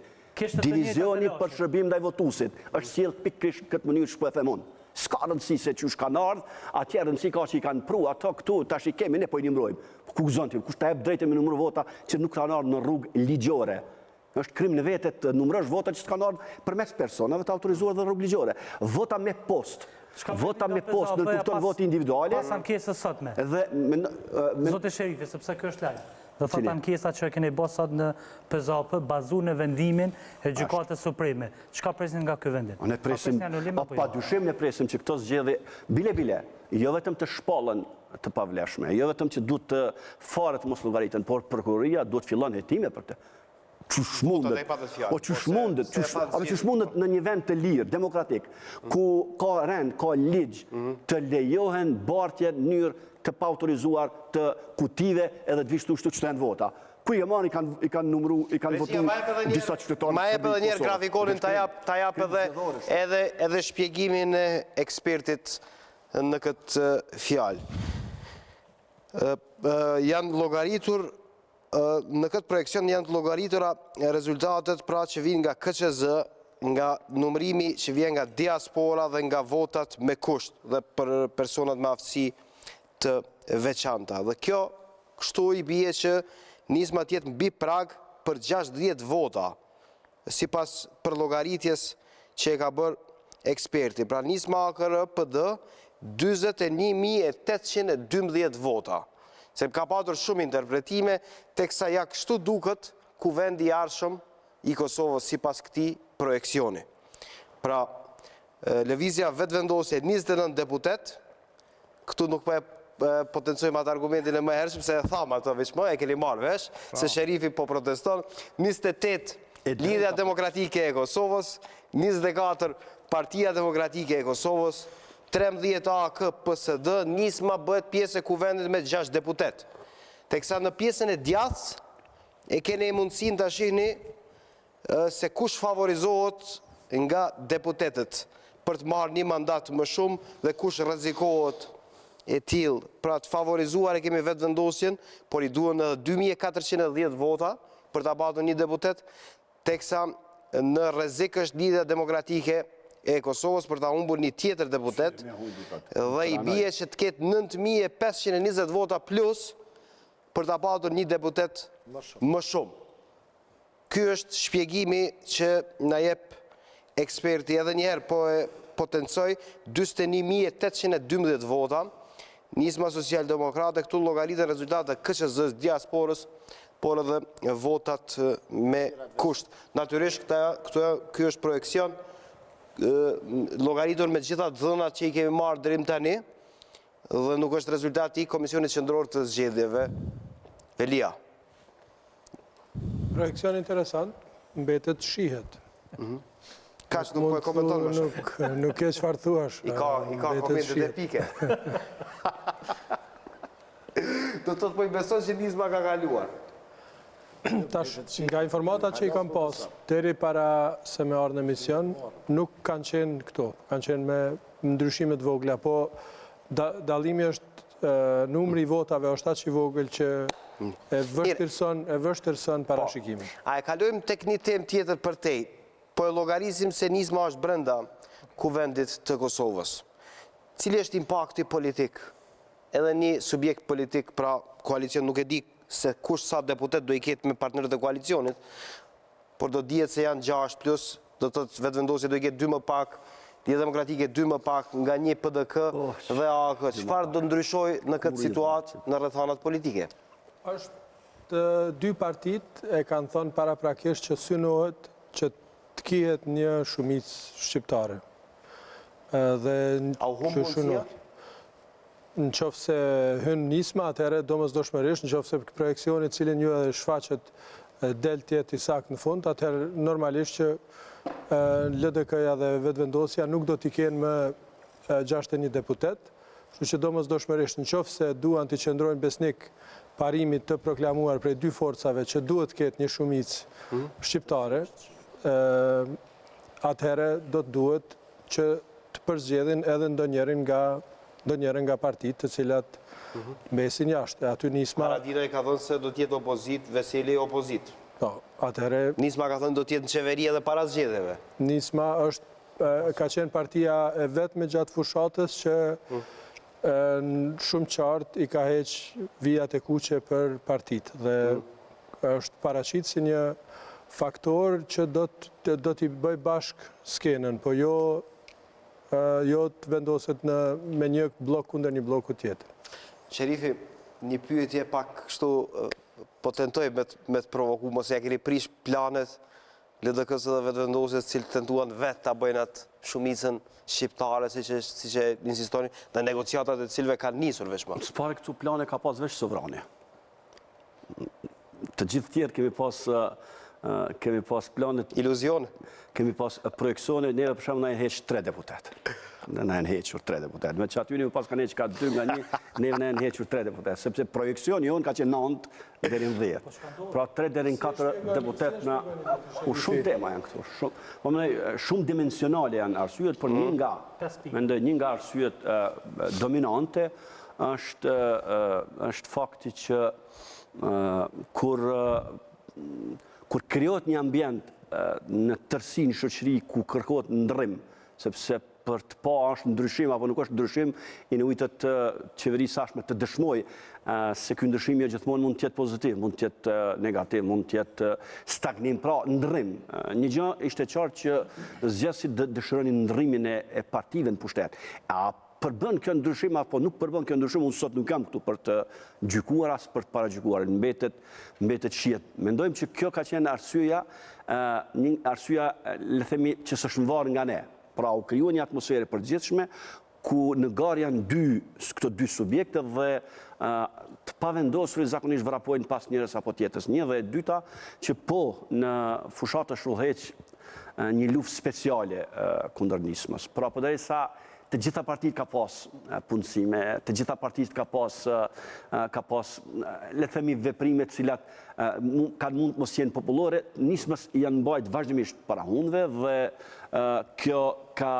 Divizioni për shërbim ndaj votusit. Është sjell pikërisht këtë mënyrë që po e them unë. S'ka rëndësi se që kanë ardhë, atje rëndësi ka që i kanë pru, ato këtu, tash i kemi, ne po i nimrojmë. Ku gëzon kush ta jep drejtë me numër vota që nuk kanë ardhur në rrugë ligjore. Është krim në vete të numërosh votat që s'kanë ardhur përmes personave të autorizuar në rrugë ligjore. Vota me post. Vota me post nuk kupton voti individuale. Pas ankesës sotme. Zotë Sherifi, sepse kjo është lajm. Dhe thotë ankesa që keni bërë sot në PZAP bazuar në vendimin e Gjykatës Supreme. Çka presin nga ky vendim? Ne presim, padyshim ne presim që këto zgjedhje bile, jo vetëm të shpallën të pavlefshme, jo vetëm që duhet të fare të mos llogaritën, por prokuroria duhet fillon hetime për të. Çush mundet në një vend të lirë, demokratik, ku ka rend, ka ligj, të lejohen bartje në mënyrë të pa autorizuar të kutive edhe të vishtu shtu qëtë vota. Ku i marë i kanë numru, i kanë votu disa qytetarë. Ma e për njerë grafikonin të jap edhe shpjegimin e ekspertit në këtë fjalë. Janë logaritur, në këtë projekcion janë logaritura rezultatet pra që vinë nga KQZ, nga numrimi që vjen nga diaspora dhe nga votat me kusht dhe për personat me aftësi të veçanta. Dhe kjo kështu i bie që nisma tjetë mbi prag për 60 vota, si pas për llogaritjes që e ka bërë eksperti. Pra nisma AKR-PD 21.812 vota. Se ka patur shumë interpretime, teksa ja kështu duket kuvendi i arshëm i Kosovës si pas këtij projekcioni. Pra, lëvizja vetëvendosje 29 deputet, këtu nuk potencojmë atë argumentin e më hershëm, se e thamë ato veç më, e keni marrë vesh, se Sherifi po proteston, 28 Lidhja Demokratike e Kosovës, 24 Partia Demokratike e Kosovës, 13 AK PSD, nisma bëhet pjesë e kuvendit me 6 deputet. Teksa në pjesën e djathës, e keni mundësin të shihni se kush favorizohet nga deputetet për të marrë një mandat më shumë dhe kush rrezikohet e tillë. Pra të favorizuar e kemi vetë vendosjen, por i duhen edhe 2410 vota për të patur një deputet, teksa në rrezik është Lidhja Demokratike e Kosovës për ta humbur një tjetër deputet dhe i bie që të ketë 9520 vota plus për ta patur një deputet më shumë. Ky është shpjegimi që na jep eksperti edhe njëherë, po e potencoj 21.812 vota, Nisma Social-Demokrate, këtu llogaritën rezultatet KQZ-s, diasporës, por edhe votat me kusht. Natyrisht, ky është projekcion, llogaritur me gjitha dhënat që i kemi marrë deri më tani, dhe nuk është rezultati i Komisionit Qendror të Zgjedhjeve. Elia. Projekcion interesant, mbetet shihet. Kaç nuk po e komenton më shumë. Nuk e çfarë thuash. I ka komentet e pike. Do të po i beson që Nisma ka kaluar. Tash, nga informata që i kam pas, deri para se me ardhë në emision, nuk kanë qenë këto, kanë qenë me ndryshimet vogla, po dallimi është numri i votave është aq i vogël që e vështirëson parashikimin. A e kalojmë tek një temë tjetër për tej, po e llogarisim se Nisma është brenda kuvendit të Kosovës. Cili është impakti politik? Edhe një subjekt politik, pra koalicion, nuk e di se kush sa deputet do i ketë me partnerët e koalicionit, por do dihet se janë 6+, do të vetëvendosja do i ketë 2 më pak, Lidhja Demokratike 2 më pak nga një PDK dhe AK. Çfarë do ndryshoj në këtë situatë në rrethanat politike? Është dy partit e kanë thënë paraprakisht që synohet që të kihet një shumicë shqiptare. Dhe A u humbë mundësia? Në qofë se hynë Nisma, atëherë domosdoshmërisht, në qofë se projekcioni cilin ju edhe shfaqet del tjetë i sakt në fund, atëherë normalisht që LDK-ja dhe vetëvendosja nuk do t'i kenë më 61 deputet, kështu që domosdoshmërisht në qofë se duan t'i qëndrojnë besnik parimit të proklamuar prej dy forcave që duhet ketë një shumicë shqiptare, atëherë do të duhet që të përzgjedhin edhe ndonjërin nga partitë të cilat mbesin jashtë. Aty Nisma... Haradinaj ka thënë se do t'jetë opozit, Veseli opozit. Po, atëherë... Nisma ka thënë do t'jetë në qeveri edhe para zgjedhjeve. Nisma ka qenë partia e vetme gjatë fushatës që shumë qartë i ka heqë vijat e kuqe për partitë. Dhe është paraqit si një faktor që do t'i bëj bashkë skenën, po jo të vendoset me një blok kundër një bloku tjetër. Sherifi, një pyetje pak kështu po tentoj me të provoku, mos ja keni prish planet LDK-s dhe vetëvendosjes cilë tentuan vetë ta bëjnë atë shumicën shqiptare, si që insistoni, dhe negociatat e cilve kanë nisur veçma. Së pare këtu plane ka pas veç sovrani. Të gjithë tjerë kemi pas planet... Iluzione? Kemi pas projekcione, neve për shumë na e heqë 3 deputet. Na e hequr 3 deputet. Me që aty një pas kanë heqë ka 2 nga një, neve na e hequr 3 deputet. Sepse projekcioni jonë ka qenë 9 deri në 10. Pra 3 deri në 4 deputet në... Shumë tema janë këtu. Shumë dimensionale janë arsyet, por një nga arsyet dominante është fakti që kur krijohet një ambient në tërsi në shoqëri ku kërkohet ndrrim, sepse për të pa është ndryshim apo nuk është ndryshim, inuitët qeverisë ashme të dëshmoj se ky ndryshim jo gjithmonë mund të jetë pozitiv, mund të jetë negativ, mund të jetë stagnim, pra ndrrim. Një gjë ishte qartë që zgjedhësit dëshironin ndrrimin e partive në pushtet. A përbën kjo ndryshim apo nuk përbën kjo ndryshim, unë sot nuk jam këtu për të gjykuar as për të paragjykuar, mbetet shihet. Mendojmë që kjo ka qenë arsyeja, një arsyeja, le themi, që s'është varur nga ne. Pra u krijuar një atmosferë përgjithshme ku në garë janë këto dy subjekte dhe të pavendosur zakonisht vrapojnë pas njërës apo tjetës. Një dhe e dyta që po në fushatë shudheq një luftë speciale kundër Nismës. Pra përderisa të gjitha partitë ka pas punësime, të gjitha partitë ka pas, le të themi, veprime të cilat kanë mund të mos jenë popullore, Nismës janë mbajt vazhdimisht para hundëve dhe kjo ka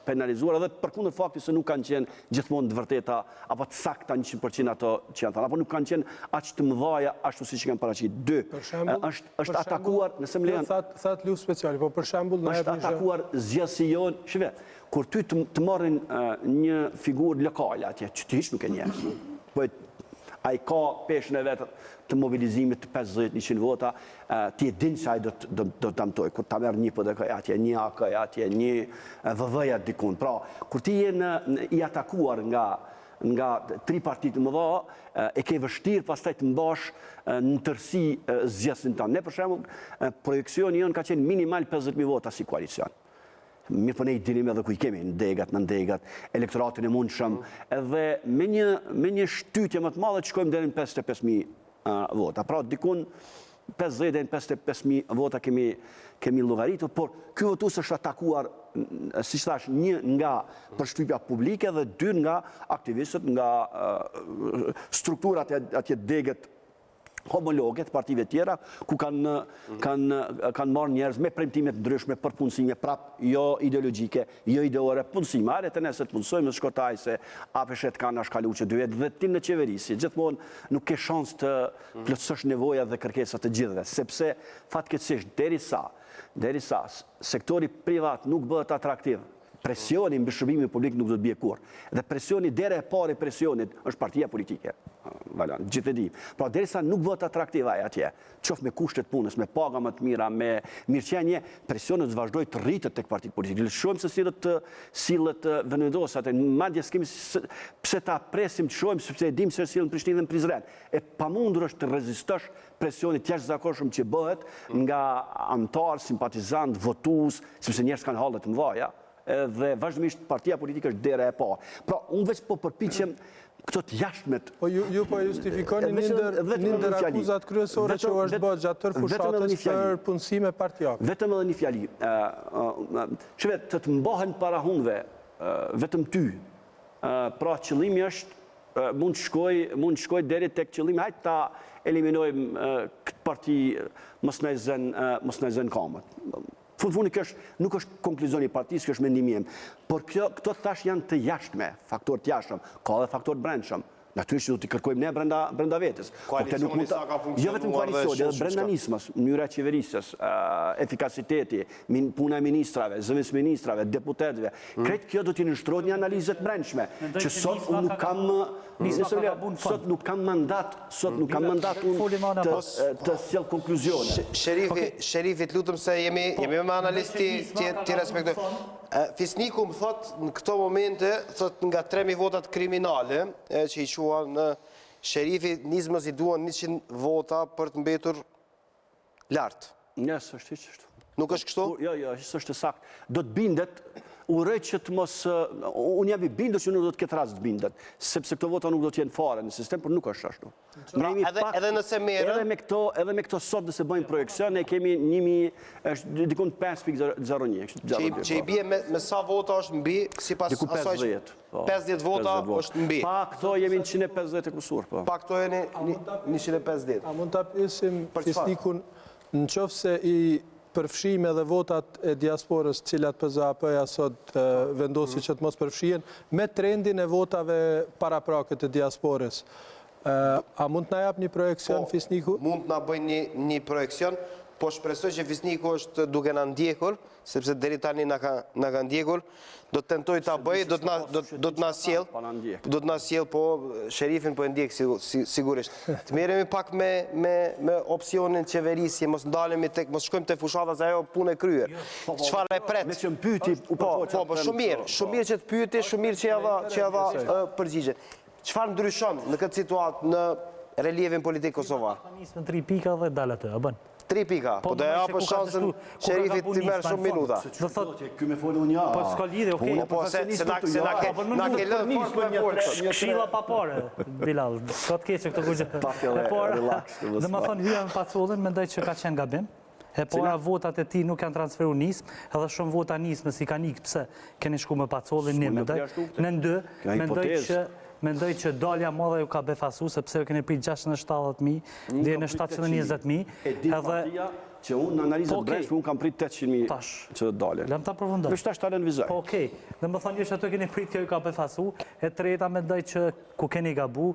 penalizuar edhe përkundër fakti se nuk kanë qenë gjithmonë të vërteta apo të sakta 100% ato që janë thënë, apo nuk kanë qenë aq të mëdha ashtu siç kanë paraqit. 2. Është atakuar, nëse më lejon. Thatë luftë speciale, po për shembull është atakuar zgjedhësi jon, shive. Kur ty të marrin një figurë lokale atje, që ti hiç nuk e njeh. Po a i ka peshën e vetë të mobilizimit të 50-100 vota, ti e din që a i do të damtoj, kur ta merë një PDK atje, një AK atje, një VV-ja dikun. Pra, kur ti je i atakuar nga 3 partitë më dha, e ke vështirë pastaj të mbash në tërsi zgjedhësin tanë. Ne për shembull, projekcioni jonë ka qenë minimal 50.000 vota si koalicion. Mirë për ne i dinim edhe ku i kemi, në degat, elektoratin e mundshëm, edhe me një shtytje më të madhe që shkojmë deri në 55.000 vota. Pra, dikun 50 dhe në 55.000 vota kemi llogaritur, por ky votues është atakuar, si thash, një nga përshtypja publike dhe 2 nga aktivistët, nga strukturat atje deget homologe të partive tjera, ku kanë marrë njerëz me premtime të ndryshme për punësime, prap jo ideologjike, jo ideore, punësime. Are të nëse të punësojmë, në shkotaj se apeshet kanë ashkalu që 2 vjet dhe ti në qeverisi. Gjithmonë nuk ke shans të plotësosh nevoja dhe kërkesat të gjithëve, sepse fatkeqësisht derisa sektori privat nuk bëhet atraktiv, presioni mbi shërbimin publik nuk do të bie kurrë. Dhe presioni dera e parë e presionit është partia politike. Valan, gjithë e di. Pra derisa nuk bëhet atraktiv ai atje, qoftë me kushtet punës, me paga më të mira, me mirëqenie, presioni të vazhdojë të rritet tek partitë politike. Le të shohim se sillet vendosat, madje s'kemi pse ta presim të shohim sepse e dim se sillen në Prishtinë dhe në Prizren. E pamundur është të rezistosh presionit jashtëzakonshëm që bëhet nga antar, simpatizant, votues, sepse njerëz kanë halle të mëdha, dhe vazhdimisht partia politike është dera e parë. Pra, unë veç po përpiqem këto të jashtmet. Po ju po justifikoni ndër akuzat kryesore që është bërë gjatë tërë fushatës për punësime partijake. Vetëm edhe një fjali. Shëve, të mbahen para hunve, vetëm ty, pra qëllimi është mund të shkoj deri tek qëllimi, hajtë ta eliminojmë këtë parti mos në zën kamët. Fundi nuk është konkluzioni i partisë, kjo është mendimi im. Por këto thash janë të jashtme, faktor të jashtëm, ka dhe faktor brendshëm. Natyrisht do t'i kërkojmë ne brenda vetës. Koalicioni sa ka funksionuar. Jo vetëm koalicioni, edhe brenda nismës, mënyra qeverisjes, efikasiteti, puna e ministrave, zëvendës ministrave, deputetëve. Krejt kjo do t'i nështrohet një analizë të brendshme, që sot unë nuk kam mandat unë të sjell konkluzione. Sherifi, të lutëm se jemi me analisti të respektojmë. Fisniku më thot në këto momente, thot nga 3.000 votat kriminale, që i qua në Sherifi, nizmës i duan 100 vota për të mbetur lartë. Njës, është i qështu. Nuk është kështu? Jo, është sakt. Do të bindet, urrej që të mos... Unë jam i bindur që nuk do të ketë rast të bindet, sepse këto vota nuk do të jenë fare në sistem, por nuk është ashtu. Edhe nëse merë... Edhe me këto sot nëse bëjmë projekcion, ne kemi 5.01. Që i bie me sa vota është mbi, si pas asaj që 50 vota është mbi. Pa këto jemi 150 e kusur. Pa këto jemi 150. A mund të apjesim Fisnikun në qofë se i përfshime dhe votat e diasporës cilat PZAP-ja sot vendosi që të mos përfshien me trendin e votave paraprakët e diasporës. A mund të na jap një projekcion, Fisniku? Mund të na bëj një projekcion, po shpresoj që Fisniku është duke na ndjekur, sepse deri tani na ka ndjekur, do të tentoj ta bëj, do të na sjell, po Sherifin po e ndjek sigurisht. Të merremi pak me opsionin qeverisje, mos ndalemi tek, mos shkojmë te fushata se ajo punë e kryer. Çfarë e pret? Me që më pyeti, po shumë mirë që të pyeti, shumë mirë që ja dha përgjigje. Çfarë ndryshon në këtë situatë në relievin politik kosovar? Nismë 3 pika dhe dalë atë, a bën. 3 pika, po do e hapë shansën Sherifit të merë shumë minuta. Do thotë, ky me folë unë ja. Po s'ka lidhje, okej. Po se na ke lënë fort me fort. Këshilla pa parë, Bilall. Ka të keqe këto gjë. Dhe më thonë hyja në pacullin, mendoj që ka qenë gabim. E para votat e ti nuk janë transferu nismë, edhe shumë vota nismë si kanë ikë pse keni shku me pacullin një mendoj. Në ndë, mendoj që dalja madhe ju ka befasu, sepse ju keni prit 670.000, dhe në 720.000. E di partia që unë në analizat brendshme, unë kam prit 800.000 që dalje. Lem ta përfundoj. Vështë ashtë talën vizaj. Po okej, dhe më thonë që ato keni prit kjo ju ka befasu, e treta mendoj që ku keni gabu,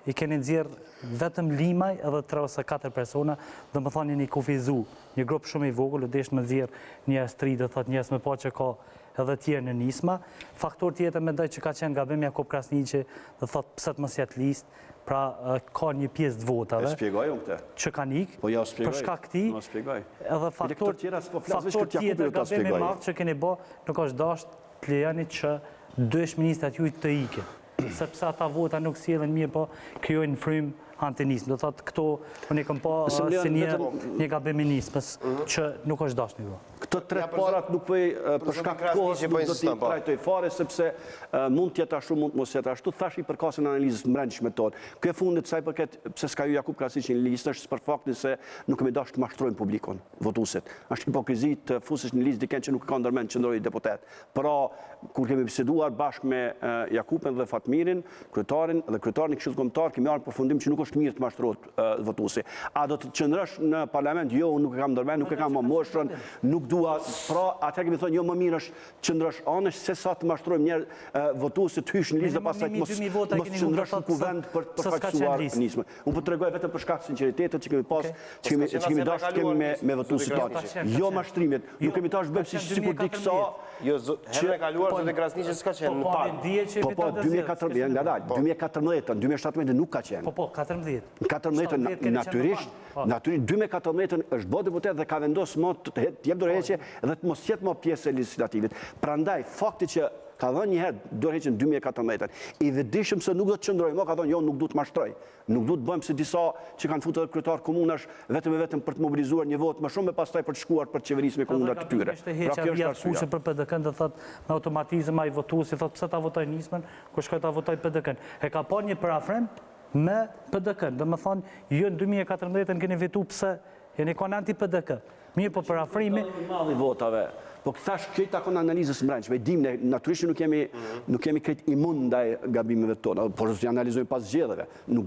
i keni nxjerrë vetëm limaj edhe 3 ose 4 persona, dhe më thonë një kufizu, një grup shumë i vogël, u desh me nxjerrë një astri, dhe thot njës me pa që ka edhe tjerë në nisma. Faktor tjetër mendoj që ka qenë gabim Jakub Krasniqi, dhe thot pse të mos jetë listë, pra ka një pjesë të votave Shpjegoj unë këtë. që kanë ikë, Po ja shpjegoj. për shkak këtij, Ma shpjegoj. edhe faktor tjetër gabim i madh që keni bë, nuk është dashur të lejoni që dy ministrat juaj të ikin, sepse ata vota nuk sjellin mirë, po krijojnë frym antinismë. Do thotë këto unë kam pa si një gabim i nismës që nuk është dashur një. Këto tre parat nuk për shkak të kohës nuk do t'i trajtoj fare, sepse mund t'jetë ashtu, mund mos jetë ashtu. Thash i përkasin analizës mbrendshme tonë. Kjo e fundit saj përket pse s'ka ju Jakub Krasiqi në listë është për faktin se nuk kemi dashur të mashtrojmë publikun, votuesit. Është hipokrizi të fusësh në listë dikën që nuk ka ndërmend qendrori deputet. Pra, kur kemi biseduar bashkë me Jakubin dhe Fatmirin, kryetarin dhe kryetarin e Këshillit Kombëtar, kemi marrë përfundim që nuk është mirë të mashtrohet votuesi. A do të qëndrosh në parlament? Jo, unë nuk e kam ndërmend, nuk e kam moshën, nuk dua, pra atë kemi thënë jo më mirë është qëndrosh anësh se sa të mashtrojmë një votuesi të hysh në listë pastaj mos qëndrosh në kuvend për përfaqësuar nismën. Unë po tregoj vetëm për shkak të sinqeritetit që kemi pas, që kemi dashur të kemi me votuesit tonë. Jo mashtrimit, nuk kemi tash bëjmë sikur di kësa. Jo, herën e kaluar zotë Krasniqi s'ka qenë në parë. Po, 2014, nga dalë, 2014, 2017 nuk ka qenë. Po, 14. 14 natyrisht, 2014 është bërë deputet dhe ka vendosur më të jep dorëheqje dhe të mos jetë më pjesë e legislativit. Prandaj, fakti që ka dhënë një herë dorëheqjen 2014, i vetëdijshëm se nuk do të qëndrojë më, ka thënë jo, nuk duhet mashtroj. Nuk duhet bëjmë si disa që kanë futur kryetar komunash vetëm për të mobilizuar një votë më shumë e pastaj për të shkuar për të qeverisë me komunat të tyre. Pra kjo është arsyeja për PDK-n, do thotë me automatizëm ai votuesi thotë pse ta votoj nismën, kur shkoj ta votoj PDK-n. E ka pa një parafrem me PDK-n, do të thonë jo në 2014 keni vetu pse jeni kon anti PDK. Mirë, po parafrimi malli votave. Po thash këtë takon analizës mbrendshme. Dim ne natyrisht nuk kemi këtë imun ndaj gabimeve tona, por si analizojmë pas zgjedhjeve. Nuk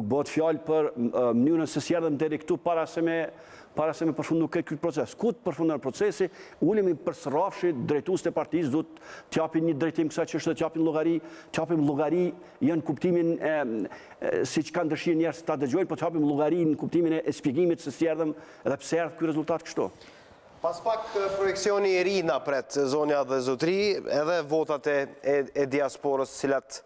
bëhet fjalë për mënyrën se si erdhëm deri këtu para se me përfundu këtë proces. Ku të përfundon procesi, ulemi për srrafshi, drejtuesit e partisë duhet të japin një drejtim kësaj çështje, të japim llogari, jo në kuptimin siç kanë dëshirë njerëz ta dëgjojnë, po të japim llogari në kuptimin e shpjegimit se si erdhëm dhe pse erdhi ky rezultat kështu. Pas pak projekcioni i ri na pret zonja dhe zotëri, edhe votat e diasporës, cilat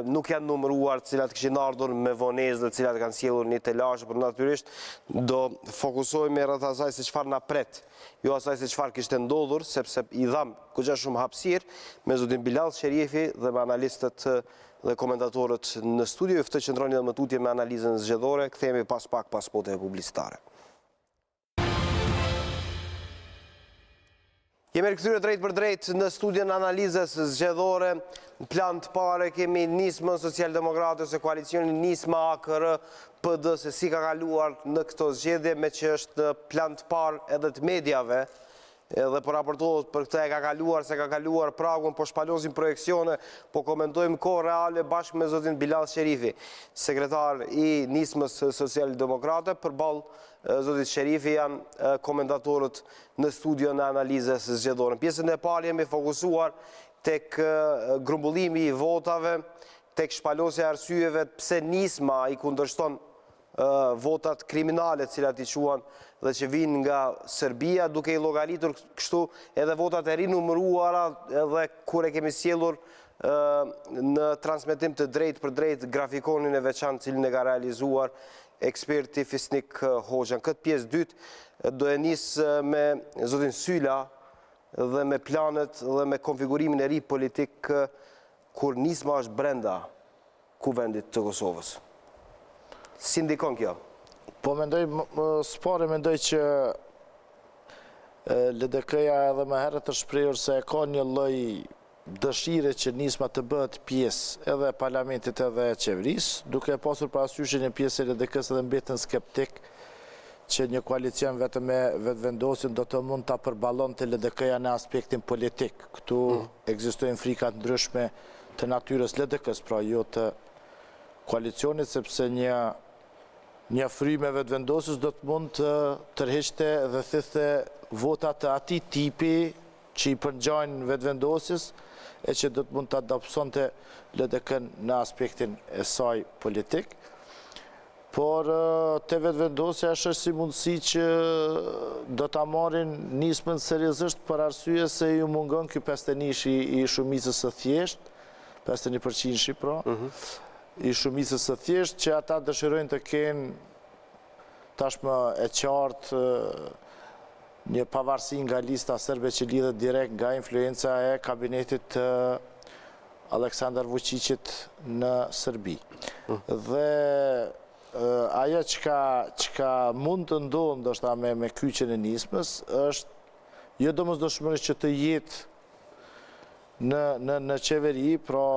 nuk janë numëruar, cilat kishin ardhur me vonesë dhe cilat kanë sjellur një telashe, por natyrisht do fokusohemi rreth asaj se çfarë na pret, jo asaj se çfarë kishte ndodhur, sepse i dham goxha shumë hapësirë me zotin Bilall, Sherifi dhe me analistët dhe komentatorët në studio. Ju ftoj qëndroni edhe më tutje me analizën zgjedhore. Kthehemi pas pak pas spoteve publicitare. Jemi rikthyer drejt për drejt në studion analizës zgjedhore. Në plan të pare kemi nismën socialdemokrate ose koalicionin nisma AKR PD se si ka kaluar në këto zgjedhje, me që është plan të parë edhe të mediave, edhe po raportohet për këtë e ka kaluar, se ka kaluar pragun, po shpalosim projekcione, po komentojmë kohë reale bashkë me zotin Bilall Sherifi, sekretar i nismës socialdemokrate, përballë zotit Sherifi janë komentatorët në studion e analizës zgjedhore. Pjesën e parë jemi fokusuar tek grumbullimi i votave, tek shpalosja e arsyeve pse nisma i kundërshton votat kriminale, cilat i quan dhe që vinë nga Serbia, duke i llogaritur kështu edhe votat e rinumëruara, edhe kur e kemi sjellur në transmetim të drejt për drejt grafikonin e veçantë cilin e ka realizuar eksperti Fisnik Hoxha. Këtë pjesë dytë do e nisë me zotin Syla dhe me planet dhe me konfigurimin e ri politik kur nisma është brenda kuvendit të Kosovës. Si ndikon kjo? Po mendoj që LDK-ja edhe më herët të shprehur se e ka një lloj dëshire që nisma të bëhet pjesë edhe e parlamentit edhe e qeverisë, duke pasur parasysh një pjesë e LDK-s edhe mbeten skeptik që një koalicion vetëm me vetëvendosin do të mund ta përballonte LDK-ja në aspektin politik. Këtu ekzistojnë frika të ndryshme të natyrës LDK-s, pra jo të koalicionit, sepse një frymë e vetëvendosis do të mund të tërheqte dhe thithte votat të atij tipi që i përngjajnë vetëvendosis e që do të mund të adopsonte LDK-n në aspektin e saj politik. Por të vetëvendosja është si mundësi që do ta marrin nismën seriozisht për arsye se ju mungon ky 51 i shumicës së thjeshtë, 51% pra. i shumicës së thjesht që ata dëshirojnë të kenë tashmë e qartë një pavarësi nga lista serbe që lidhet direkt nga influenca e kabinetit të Aleksandar Vučićit në Serbi. Dhe ajo që mund të ndonë ndoshta me kyçen e nismës është jo domosdoshmërisht që të jetë në qeveri, pra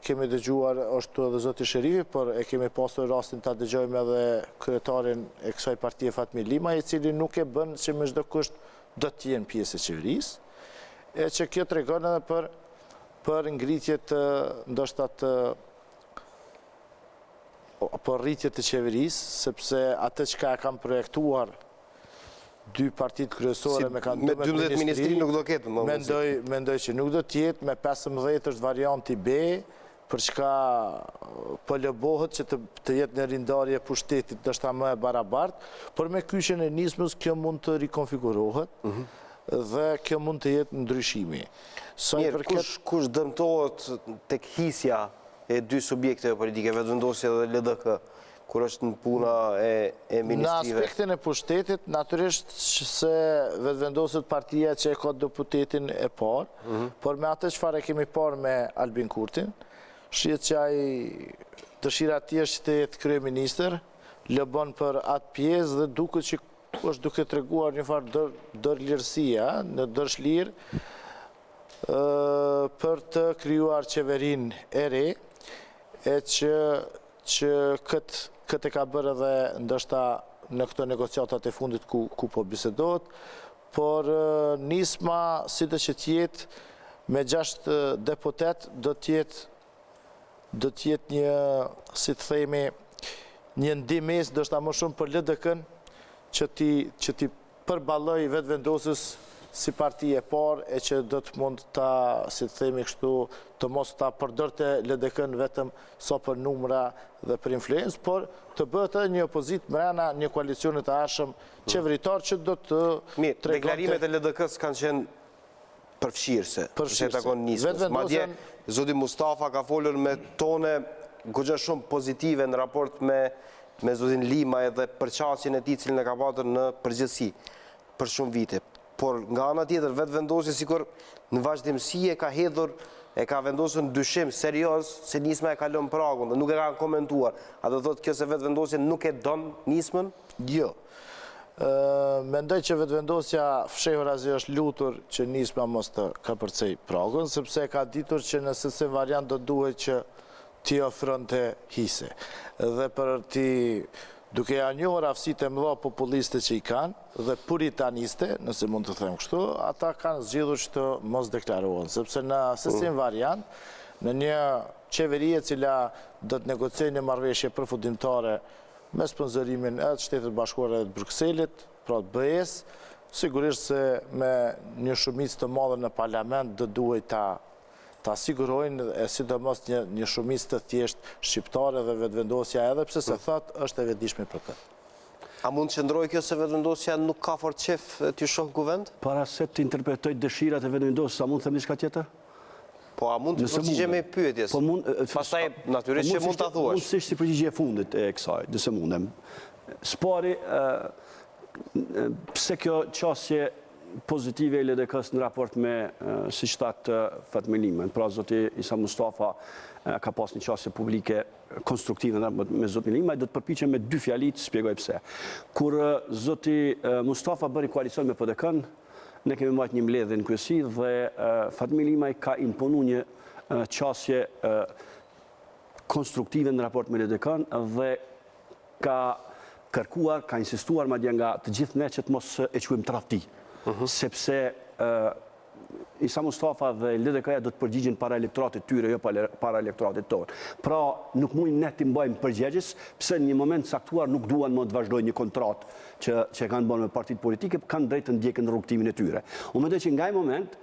kemi dëgjuar është edhe zoti Sherifi, por e kemi pasur rastin ta dëgjojmë edhe kryetarin e kësaj partie Fatmi Lima, i cili nuk e bën që me çdo kusht do të jenë pjesë e qeverisë, e që kjo tregon edhe për ngritje të ndoshta të për rritje të qeverisë, sepse atë që e kam projektuar dy partit kryesore me 12 ministri nuk do ketë. Mendoj që nuk do tjetë, me 15 është varianti B, për çka po lëbohet që të jetë në rindarje pushtetit ndoshta më e barabartë, por me kyçen e nismës kjo mund të rikonfigurohet dhe kjo mund të jetë ndryshimi. Mirë, kush dëmtohet tek hisja e dy subjekteve politike, vetëvendosja dhe LDK, kur është në puna e ministrive? Në aspektin e pushtetit, natyrisht se vetëvendoset partia që e ka deputetin e parë, por me atë çfarë kemi parë me Albin Kurtin, shihet që ai dëshira e tij është të jetë kryeministër, lëbon për atë pjesë dhe duket që është duke treguar një farë dorëlirësia, në dorëshlirë, për të krijuar qeverinë e re, e që këtë e ka bërë edhe ndoshta në këto negociatat e fundit ku po bisedohet, por nisma sido që tjetë me 6 deputet do t'jetë një, si të themi, një ndimes ndoshta më shumë për LDK-n që ti përballoj vetëvendosës si parti e parë e që do të mund ta, si të themi kështu, të mos ta përdorte LDK-n vetëm sa për numra dhe për influencë, por të bëhet edhe një opozit mrena një koalicioni të arshëm qeveritar që do të tregonte. Deklarimet e LDK-s kanë qenë përfshirëse, që takon nismës. Madje zoti Mustafa ka folur me tone goxha shumë pozitive në raport me zotin Lima edhe përqasjen e tij cilën e ka pasur në përgjithësi për shumë vite. Por nga ana tjetër vetëvendosja sikur në vazhdimsi e ka vendosur në dyshim serioz se nisma e kalon pragun dhe nuk e kanë komentuar. A do thotë kjo se vetëvendosja nuk e don nismën? Jo. Mendoj që vetëvendosja fshehur azi është lutur që nisma mos të kapërcej pragun, sepse ka ditur që nëse se variant do duhet që ti ofronte hise. Dhe për ti duke ja njohur aftësitë e mëdha populiste që i kanë dhe puritaniste, nëse mund të them kështu, ata kanë zgjedhur që të mos deklarohen, sepse në sesim variant, në një qeveri e cila do të negociojë një marrëveshje përfundimtare me sponsorimin e Shtetit Bashkuar dhe të Brukselit, pra të BE-s, sigurisht se me një shumicë të madhe në parlament do duhet ta sigurojnë e sidomos një shumicë të thjesht shqiptare dhe vetëvendosja edhe pse se thotë është e vetëdijshme për këtë. A mund të qëndrojë kjo se vetëvendosja nuk ka fort qef t'ju shoh kuvend? Para se të interpretoj dëshirat e vetëvendosjes, a mund të them diçka tjetër? Po a mund të përgjigjemi pyetjes? Pastaj natyrisht që mund ta thuash. Mund si përgjigje e fundit e kësaj, nëse mundem. Spari, pse kjo qasje pozitive e LDK-s në raport me si shtatë Fatmi Limën. Pra, zoti Isa Mustafa ka pas një qasje publike konstruktive me zotin Lima, do të përpiqem me 2 fjali të shpjegoj pse. Kur zoti Mustafa bëri koalicion me PDK-n, ne kemi marrë një mbledhje në kryesi dhe Fatmi Limaj ka imponu një qasje konstruktive në raport me LDK-n dhe ka kërkuar, ka insistuar madje nga të gjithë ne që të mos e quajmë tradhti. Sepse Isa Mustafa dhe LDK-ja do të përgjigjen para elektoratit tyre, jo para elektoratit tonë. Pra, nuk mund ne të mbajmë përgjegjës, pse në një moment saktuar nuk duan më të vazhdojnë një kontratë që kanë bërë me partitë politike, kanë drejtë të ndjekën rrugtimin e tyre. Unë mendoj që nga ai moment,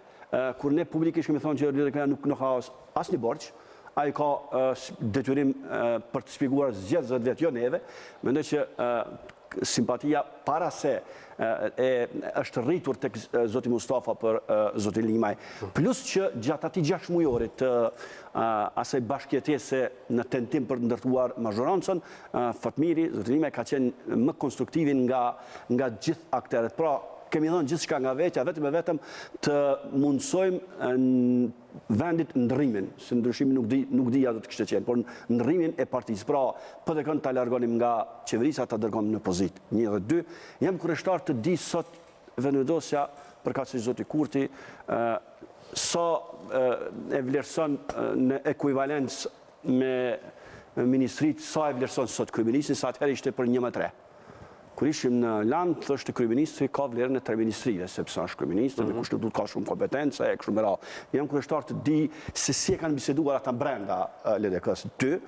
kur ne publikisht kemi thonë që LDK-ja nuk ka asnjë borxh, ai ka detyrim për të shpjeguar zgjedhësve vetë, jo neve, mendoj që simpatia para se është rritur tek zoti Mustafa për zotin Limaj. Plus që gjatë atij 6 mujorit të asaj bashkëjetese në tentim për të ndërtuar mazhorancën, Fatmiri, zoti Limaj ka qenë më konstruktivin nga gjithë aktorët. Pra, kemi dhënë gjithçka nga vetja, vetëm e vetëm të mundsojmë vendit ndrrimin, se ndryshimi nuk di do të kishte qenë, por ndrrimin e partisë. Pra, po të kënd ta largonim nga qeverisja, ta dërgojmë në pozitë. 1 dhe 2. Jam kurioztar të di sot vendosja përkatëse zoti Kurti sa e vlerëson në ekuivalencë me ministrit, sa e vlerëson sot kryeministri, sa atëherë ishte për 1/3. Kur ishim në land, thoshte kryeministri ka vlerën e 3 ministrive, sepse është kryeministri, dhe kushtetut ka shumë kompetencë, e kështu me radhë. Jam kurioztar të di se si e kanë biseduar ata brenda LDK-s 2,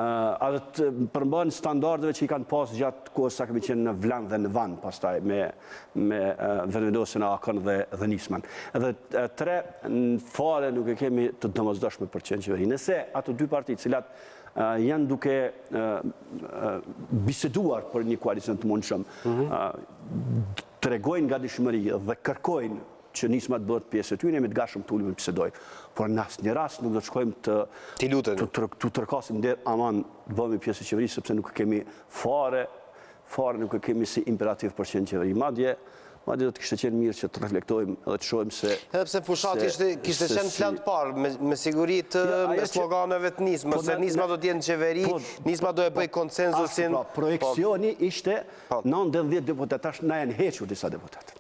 a dhe të përmbajnë standardeve që i kanë pas gjatë kohës sa kemi qenë në Vlan dhe në Van, pastaj me vendosjen e Akën dhe Nisman. Edhe 3, në fare nuk e kemi të domosdoshme për qenë qeveri. Nëse ato 2 parti, cilat janë duke biseduar për një koalicion të mundshëm, tregojnë gatishmëri dhe kërkojnë që Nisma të bëhet pjesë e tyre, jemi të gatshëm të ulemi të bisedojmë. Por në asnjë rast nuk do të shkojmë të tërkasim der aman të bëhemi pjesë e qeverisë, sepse nuk kemi fare nuk e kemi si imperativ për qenë qeveri. Madje do të kishte qenë mirë që të reflektojmë edhe të shohim se... Edhe pse fushati kishte qenë plan të parë, me siguri të sloganeve të Nismës, se Nisma do të jenë qeveri, Nisma do e bëj konsenzusin... Projekcioni ishte 90 deputet, tash na janë hequr disa deputet.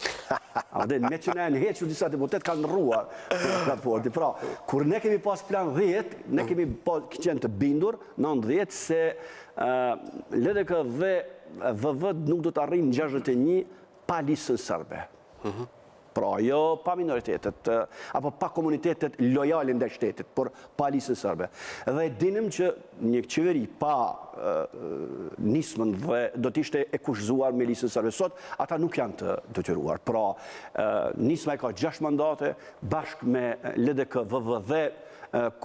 Me që na janë hequr disa deputet kanë rruar platformën. Pra, kur ne kemi pas plan 10, ne kemi qenë të bindur 90 se LDK dhe VV nuk do të arrijnë 61 pa listën serbe. Pra, jo pa minoritetet, apo pa komunitetet lojale ndaj shtetit, por pa listën serbe. Dhe dinim që një qeveri pa Nismën dhe do t'ishte e kushzuar me listën serbe. Sot, ata nuk janë të detyruar. Pra, Nisma e ka 6 mandate, bashkë me LDK, VV dhe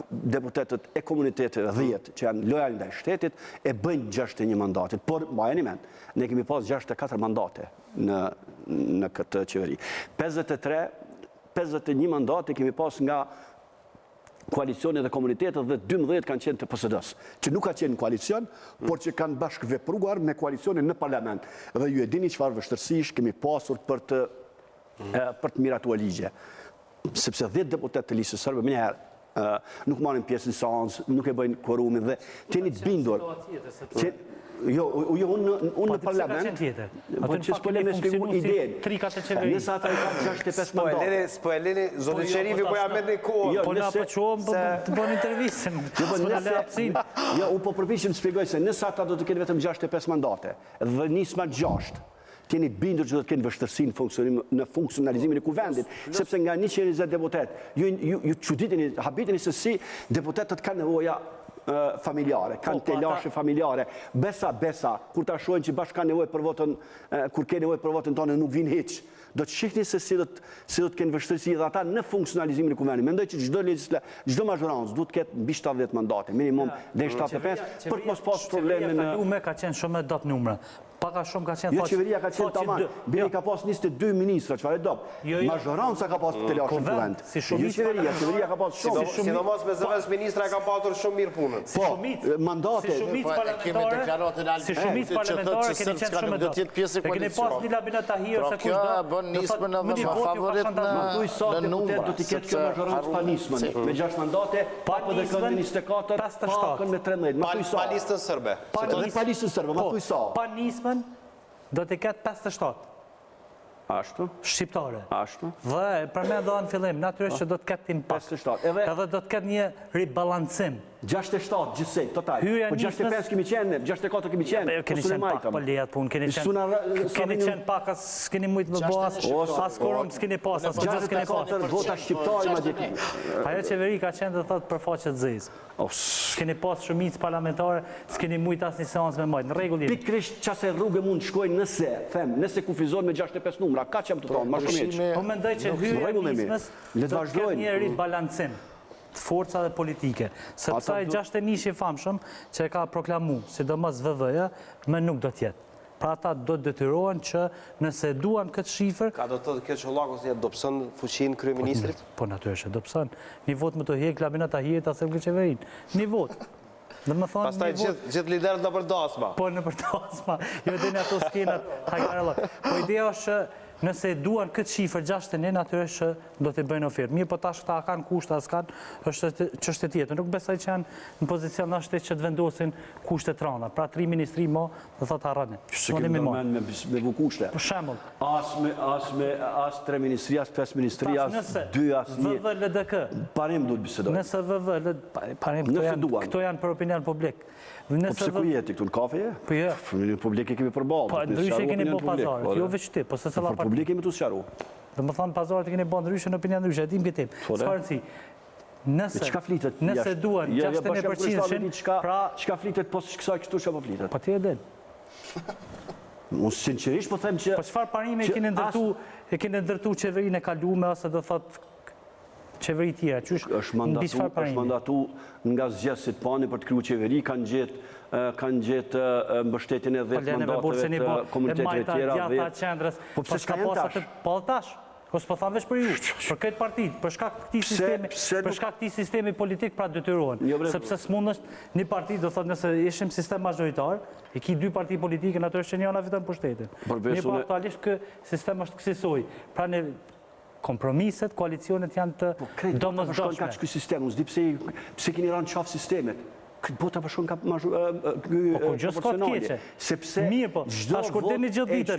deputetet e komunitetet 10 që janë lojal ndaj shtetit e bëjnë 61 mandatit. Por, mbajeni mend, ne kemi pas 64 mandate në këtë qeveri. 51 mandate kemi pas nga koalicione dhe komunitetet dhe 12 kanë qenë të PSD-s, që nuk ka qenë në koalicion, por që kanë bashkë vepruar me koalicione në parlament. Dhe ju e dini çfarë vështirësish kemi pasur për të miratuar ligje. Sepse 10 deputet të listës serbe më njëherë nuk marrin pjesë në seancë, nuk e bëjnë quorumin dhe jeni të bindur. Jo, unë në parlament, po që s'po lene shpigu ideën. Nësa ata i ka 65 mandate. S'po e lene, zotë Sherifi po ja met një kohë. Po na po qohëm të bënë intervistën. Jo, unë po përpishim të shpjegoj se nësa ata do të kenë vetëm 65 mandate dhe Nisma 6. Jeni të bindur që do të kenë vështirësi në funksionalizimin e kuvendit, sepse nga 120 deputet, ju çuditeni, habiteni se si deputetët kanë nevoja familjare, kanë telashe familjare. Besa, kur ta shohin që bashkë kanë nevojë për votën, kur ke nevojë për votën tonë nuk vinë hiç. Do të shihni se si do të kenë vështirësi dhe ata në funksionalizimin e kuvendit. Mendoj që çdo mazhorancë duhet të ketë mbi 70 mandate, minimum deri 75, për të mos pas probleme në... Ume ka qenë shumë e dop numra. Paka shumë ka qenë... Jo, qeveria ka qenë tamam. Bini ka pas 22 ministra, çfarë e dop. Mazhoranca ka pas telashe në kuvend. Jo qeveria ka pas shumë. Sidomos me zëvendës ministra e kanë patur shumë mirë punën. Po, mandate... Si shumicë parlamentare keni qenë shumë e dop. E keni pas një labina Tahir se kush do... Nismën edhe më favorit në numra. Do t'i ketë kjo mazhorancë pa Nismën. Me 6 mandate, pa PDK 24, pa Akën me 13. Pa listën serbe. Pa listën serbe, ma thuj sa. Pa Nismën do t'i ketë 57. Ashtu? Shqiptare. Ashtu? Dhe për me do në fillim, natyrisht që do t'ket impact. 57. Edhe do t'ket një ribalancim. 67 gjithsej, total. Po 65 kemi qenë, 64 kemi qenë. Keni qenë pak për lijat punë, keni qenë pak, s'keni mujtë më bëha, as korum s'keni pas, as gjithë s'keni pas. 64 vota shqiptari ma gjithë. Ajo qeveri ka qenë dhe thotë për faqet zezë. S'keni pas shumicë parlamentare, s'keni mujtë as një seancë me majtë, në regull jemi. Pikrisht qase rrugë mund të shkojnë nëse kufizojnë me 65 numra, ka që jam të tonë, ma shumë eqë. Po mendoj që hyrja e Nismës do të ketë një ribalancim të forca dhe politike. Sepse ai 61 i famshëm që e ka proklamu, sidomos VV-ja, më nuk do t'jetë. Pra ata do të detyrohen që nëse duan këtë shifër, Ka do të thotë kjo Çollaku se dobson fuqinë kryeministrit? po natyrisht e dobson. Një vot më të hiq labinat ahiret asë këtë qeverinë. Një vot. Dhe më thonë Pastaj gjithë liderët në përdasma. po në përdasma, jo dhe në ato skenat hajkarëllak. Po ideja është që nëse duan këtë shifër 69, natyrisht që do të bëjnë ofertë. Mirë, po tash këta kanë kushte, as kanë, është çështje tjetër. Nuk besoj që janë në pozicion ashtë që të vendosin kushte të rënda. Pra 3 ministri mo, do thotë harrani. Që kemi ndërmen me vu kushte. Për shembull, As 3 ministri, as 5 ministri, as 2, as 1. VVLDK. Parim duhet bisedoj. Nëse parim këto janë për opinion publik. Po pse ku jeti këtu në kafe? Po jo. Në publik e kemi përballë. Po ndryshe keni bë pazaret, jo veç ti, po se Në publik kemi të sqaru. Dhe më thonë pazaret e keni bë ndryshe në opinion ndryshe, e dim këtë. Çfarë si? Nëse duan 60%, pra çka flitet pas kësaj kështu çka po flitet. po ti e din. Unë sinqerisht po them që Po çfarë parime e keni ndërtu qeverinë e kaluame ose do thotë qeveri tjera, qysh mbi çfarë parime? Është mandatu nga zgjedhësit pani për të krijuar qeveri, kanë gjetë mbështetjen e 10 mandateve të komuniteteve të tjera. Po pse s'ka pas atë po tash? Ose po thamë veç për ju, për këtë partit, për shkak këtij sistemi politik pra detyrohen. Sepse s'mund është një parti, do thotë nëse ishim sistem mazhoritar, e ki 2 parti politike, natyrisht që njëna fiton pushtetin. Mirë, po aktualisht ky sistem është kësaj. Pra ne kompromiset, koalicionet janë të domosdoshme. Ka ky sistem, unë s'di pse keni rënë çaf sistemet. Këtë bota përshon ka proporcionale. Sepse ta shkurteni gjithë ditën.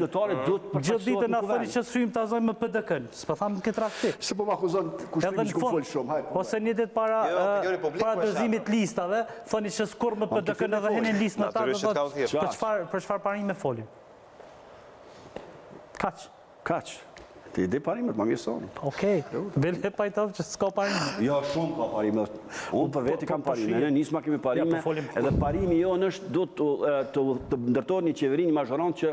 Gjithë ditën na thoni që shyjmë ta zojmë me PDK-n. S'po tham këtë rasti. Se po ma akuzon kushtimi që fol shumë. Ose një ditë para dorëzimit listave, thoni që s'kur me PDK-n edhe henin listë në ta, për çfarë parime folim. Kaç. Ti ide parimet, ma mirëson. Okej, bele pajtov që s'ka parime. Jo, shumë ka parime. Unë për veti kam parime. Ne nisma kemi parime, edhe parimi jonë është do të ndërtojnë një qeveri, një mazhoron që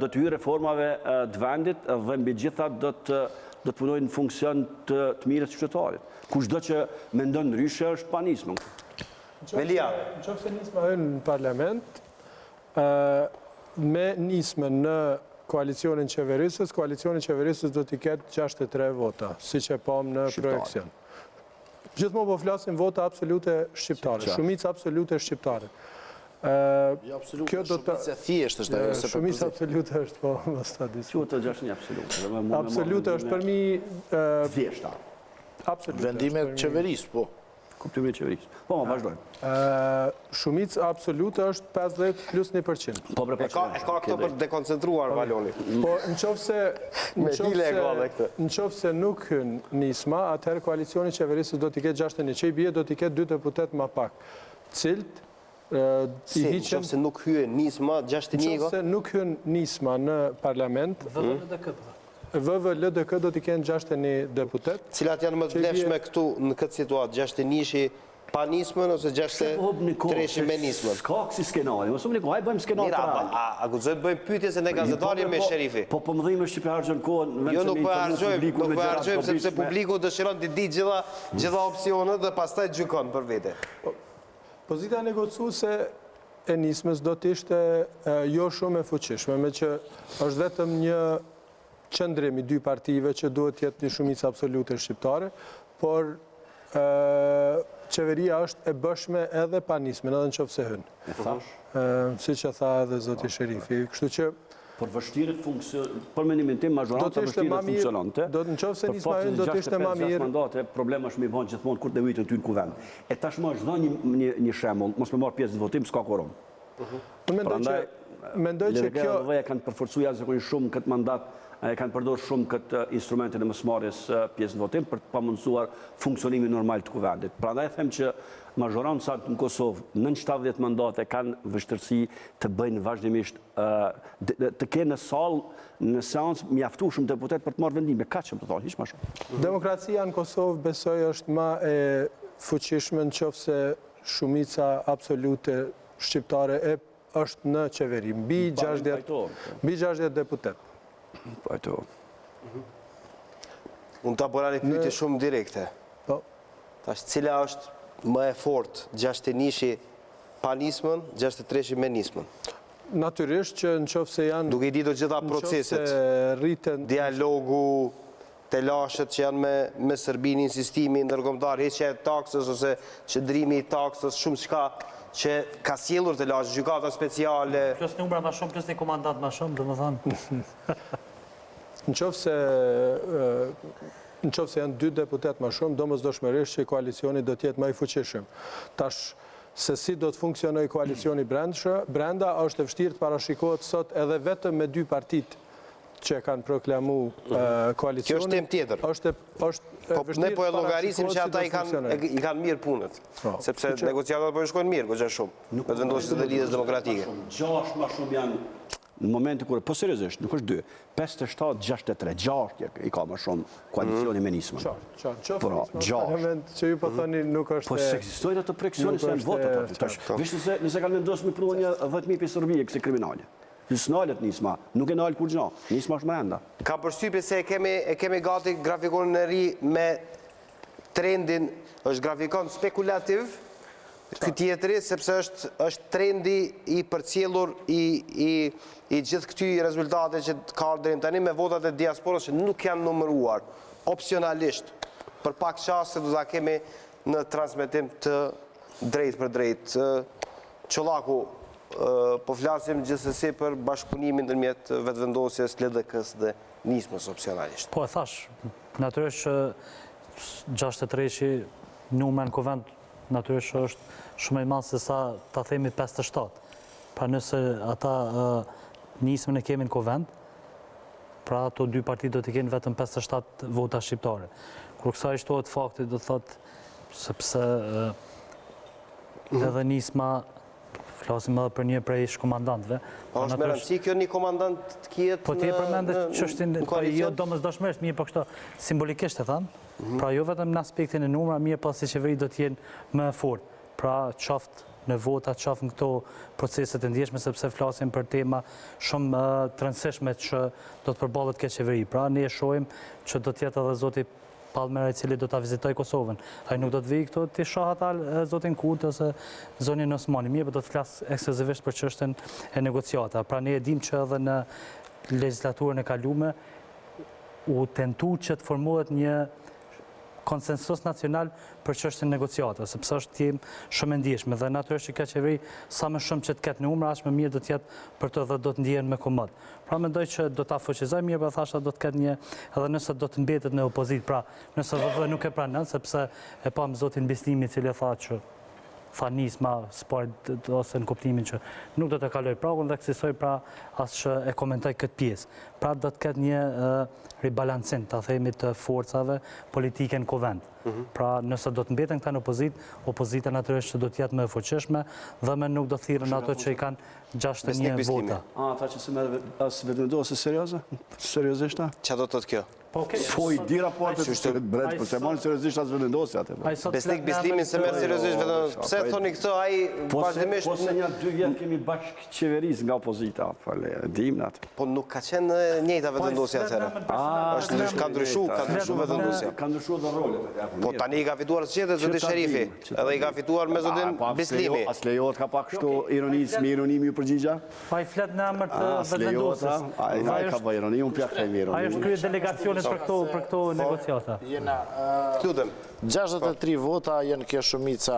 do të hyjë reformave të vendit dhe mbi gjitha do të punojnë në funksion të mirës qytetarit. Kushdo që mendon ndryshe është panismë. Melia. Nëse nisma hyn në parlament, me nismën në koalicionin qeverisës do t'i ketë 63 vota, si që pam në projekcion. Gjithmonë po flasim vota absolute shqiptare, shumicë absolute shqiptare. Shumicë thjesht është. Shumicë absolute është, po, më sta disë. Që të gjashtë një absolute? Absolute është për mi... Thjeshta. Vendimet qeverisë, po. Kuptimin e qeverisë. Po, ma vazhdojmë. Shumicë absolute është 50 plus 1%. Po, E ka këto për dekoncentruar, Valoni. Po, në qofë se nuk hyn nisma, atëherë koalicioni qeverisës do t'i ketë 61, që i bje do t'i ketë 2 deputet ma pak. Cilt, Si, në qofë se nuk hyn nisma, 61 në qofë se nuk hyn nisma në parlament, VVLDK do t'i kenë 61 deputet. Cilat janë më të vlefshme këtu në këtë situatë, 61-shi pa nismën ose 63-shi me nismën? S'ka kësi skenari, më shumë një kohë, hajë bëjmë skenari të rallë. A gudzojtë bëjmë pyetje se ne gazetari me Sherifi? Po pëmëdhime Shqipe hargjën kohën... Jo, nuk po hargjojmë, sepse publiku dëshiron të di gjitha opcionet dhe pastaj gjykon për vete. Pozita negociuese e nismës do t'ishte jo shumë e fuqishme, me që është vetëm një qëndrim i 2 partive që duhet jetë një shumicë absolute shqiptare, por qeveria është e bëshme edhe pa nismën, edhe në qofë se hyn. E thash? Si që tha edhe zoti Sherifi. Kështu që... Por vështirët për mendimin tim, mazhoranca vështirët funksionante. Në qofë se nisma hyn, do t'ishte ma mirë. Mandate, problema është me i banë gjithmonë kur të vujtë në ty në kuvend. E tashmë është dhënë një shembull, mos me marë pjesë në votim, s'ka koron. Mendoj që kjo... Dhe kanë përforcuar jashtëzakonisht shumë këtë mandat, kanë përdorur shumë këtë instrumentin e mosmarrjes pjesë në votim për të pamundsuar funksionimin normal të kuvendit. Prandaj them që mazhorancat në Kosovë, në 70 mandate kanë vështirësi të bëjnë vazhdimisht të kenë në sallë, në seancë mjaftueshëm deputet për të marrë vendime. Kaq që më thonë, hiç më shumë. Demokracia në Kosovë besoj është më e fuqishme nëse shumica absolute shqiptare është në qeveri, mbi 60 deputet. Pajto. Unë ta bëra një pyetje shumë direkte. Po. Tash cila është më e fortë, 61-shi pa nismën, 63-shi me nismën? natyrisht që në qofë se janë... Duke i ditur gjitha proceset, rriten... dialogu, telashet që janë me Serbinë, insistimi ndërkombëtar, heqja e taksës ose qëndrimi i taksës, shumë çka që ka sjellur telash, gjykata speciale. Plus numra ma shumë, plus një komandant ma shumë, dhe më thonë. Në qofë se janë 2 deputet ma shumë, domosdoshmërisht që koalicioni do t'jetë ma i fuqishëm. Tash, se si do të funksionoj koalicioni brenda, është e vështirë të parashikohet sot edhe vetëm me 2 partit që kanë proklamu koalicioni. Kjo është temë tjetër. Ne po e llogarisim që ata i kanë mirë punët, sepse negociatat po i shkojnë mirë, goxha shumë, me të vendosjes të lidhjes demokratike. 6 ma shumë janë në momentin kur, po seriozisht, nuk është 2, 57, 63, 6 i ka më shumë koalicioni me nismën. Që ju po thoni nuk është... Po se eksistojnë ato preksioni se janë votat aty. Vishtë se nëse kanë vendosur me prunë një 10.000 për Serbia kësi kriminale. Nësë nalët nisma, nuk e nalë kur gjna, nisma është më enda. Ka përshtypje se e kemi gati grafikonin e ri me trendin, është grafikon spekulativ, këtë tjetëri, sepse është trendi i përcjellur i gjithë këty rezultate që ka ardhur tani me votat e diasporës që nuk janë numëruar, opsionalisht, për pak qasë se do ta kemi në transmetim të drejt për drejt. Çollaku, po flasim gjithsesi për bashkëpunimin ndërmjet vetëvendosjes LDK-s dhe nismës opsionalisht. Po e thash, natyrisht që 63-shi numër në kuvend natyrisht është shumë i madh se sa ta themi 57. Pra nëse ata nismën e kemi në kuvend, pra ato 2 partit do të kenë vetëm 57 vota shqiptare. Kur kësaj shtohet fakti, do të thotë sepse edhe nisma, flasim edhe për një prej shkomandantëve. Po është me rëndësi kjo një komandant të kjetë po ti e përmendë çështjen, jo domosdoshmërisht, mirë, po kështu simbolikisht e thamë. Pra jo vetëm në aspektin e numra, mirë pas si qeveri do t'jenë më fort. Pra qaftë në vota, qaftë në këto proceset e ndjeshme, sepse flasim për tema shumë të rëndësishme që do të përballet kjo qeveri. Pra ne e shohim që do t'jetë edhe zoti Palmera i cili do t'a vizitoj Kosovën. Ai nuk do të vijë këto të shoh ata zotin Kurti ose zonin Osmani. Mirë, po do të flas ekskluzivisht për çështjen e negociata. Pra ne e dimë që edhe në legjislaturën e kaluar u tentu që të formohet një konsensus nacional për çështjen e negociatave, sepse është temë shumë e ndjeshme dhe natyrisht që ka qeveri sa më shumë që të ketë numra, aq më mirë do të jetë për të dhe do të ndihen më komod. Pra mendoj që do ta fuqizojmë mirë, po thashë do të ketë një edhe nëse do të mbetet në opozitë, pra nëse VV nuk e pranon, sepse e pam zotin Bislimi i cili tha që tha nisma sport ose në kuptimin që nuk do të kaloj pragun dhe kësaj pra as që e komentoj këtë pjesë. Pra do të ketë një ribalancim, ta themi, të forcave politike në kuvend. Pra nëse do të mbeten këta në opozita natyrisht që do të jetë më e fuqishme dhe më nuk do thirrën ato që i kanë 61 vota. Ata që se merr as vetëvendosje serioze? Seriozisht? Çfarë do të thotë kjo? Po i di raportet që bret, por se marrin seriozisht as vendosja atë. Besnik Bislimin se merr seriozisht vetëm pse thoni këtë, ai vazhdimisht po se një 2 vjet kemi bashkë qeverisë nga opozita, dim atë. Po nuk ka qenë e njëjta vetëvendosja atëherë. Është ka ndryshuar vetëvendosja. Ka ndryshuar dhe rolet. Po tani i ka fituar zgjedhjet zoti Sherifi, edhe i ka fituar me zotin Bislimi. As lejohet ka pak kështu ironimi ju përgjigja? Pa i flet në emër të vetëvendosjes. Ai ka bëj ironi, unë pjak të ironi. Ai është krye delegacionit për këto negociata. 63 vota janë kjo shumica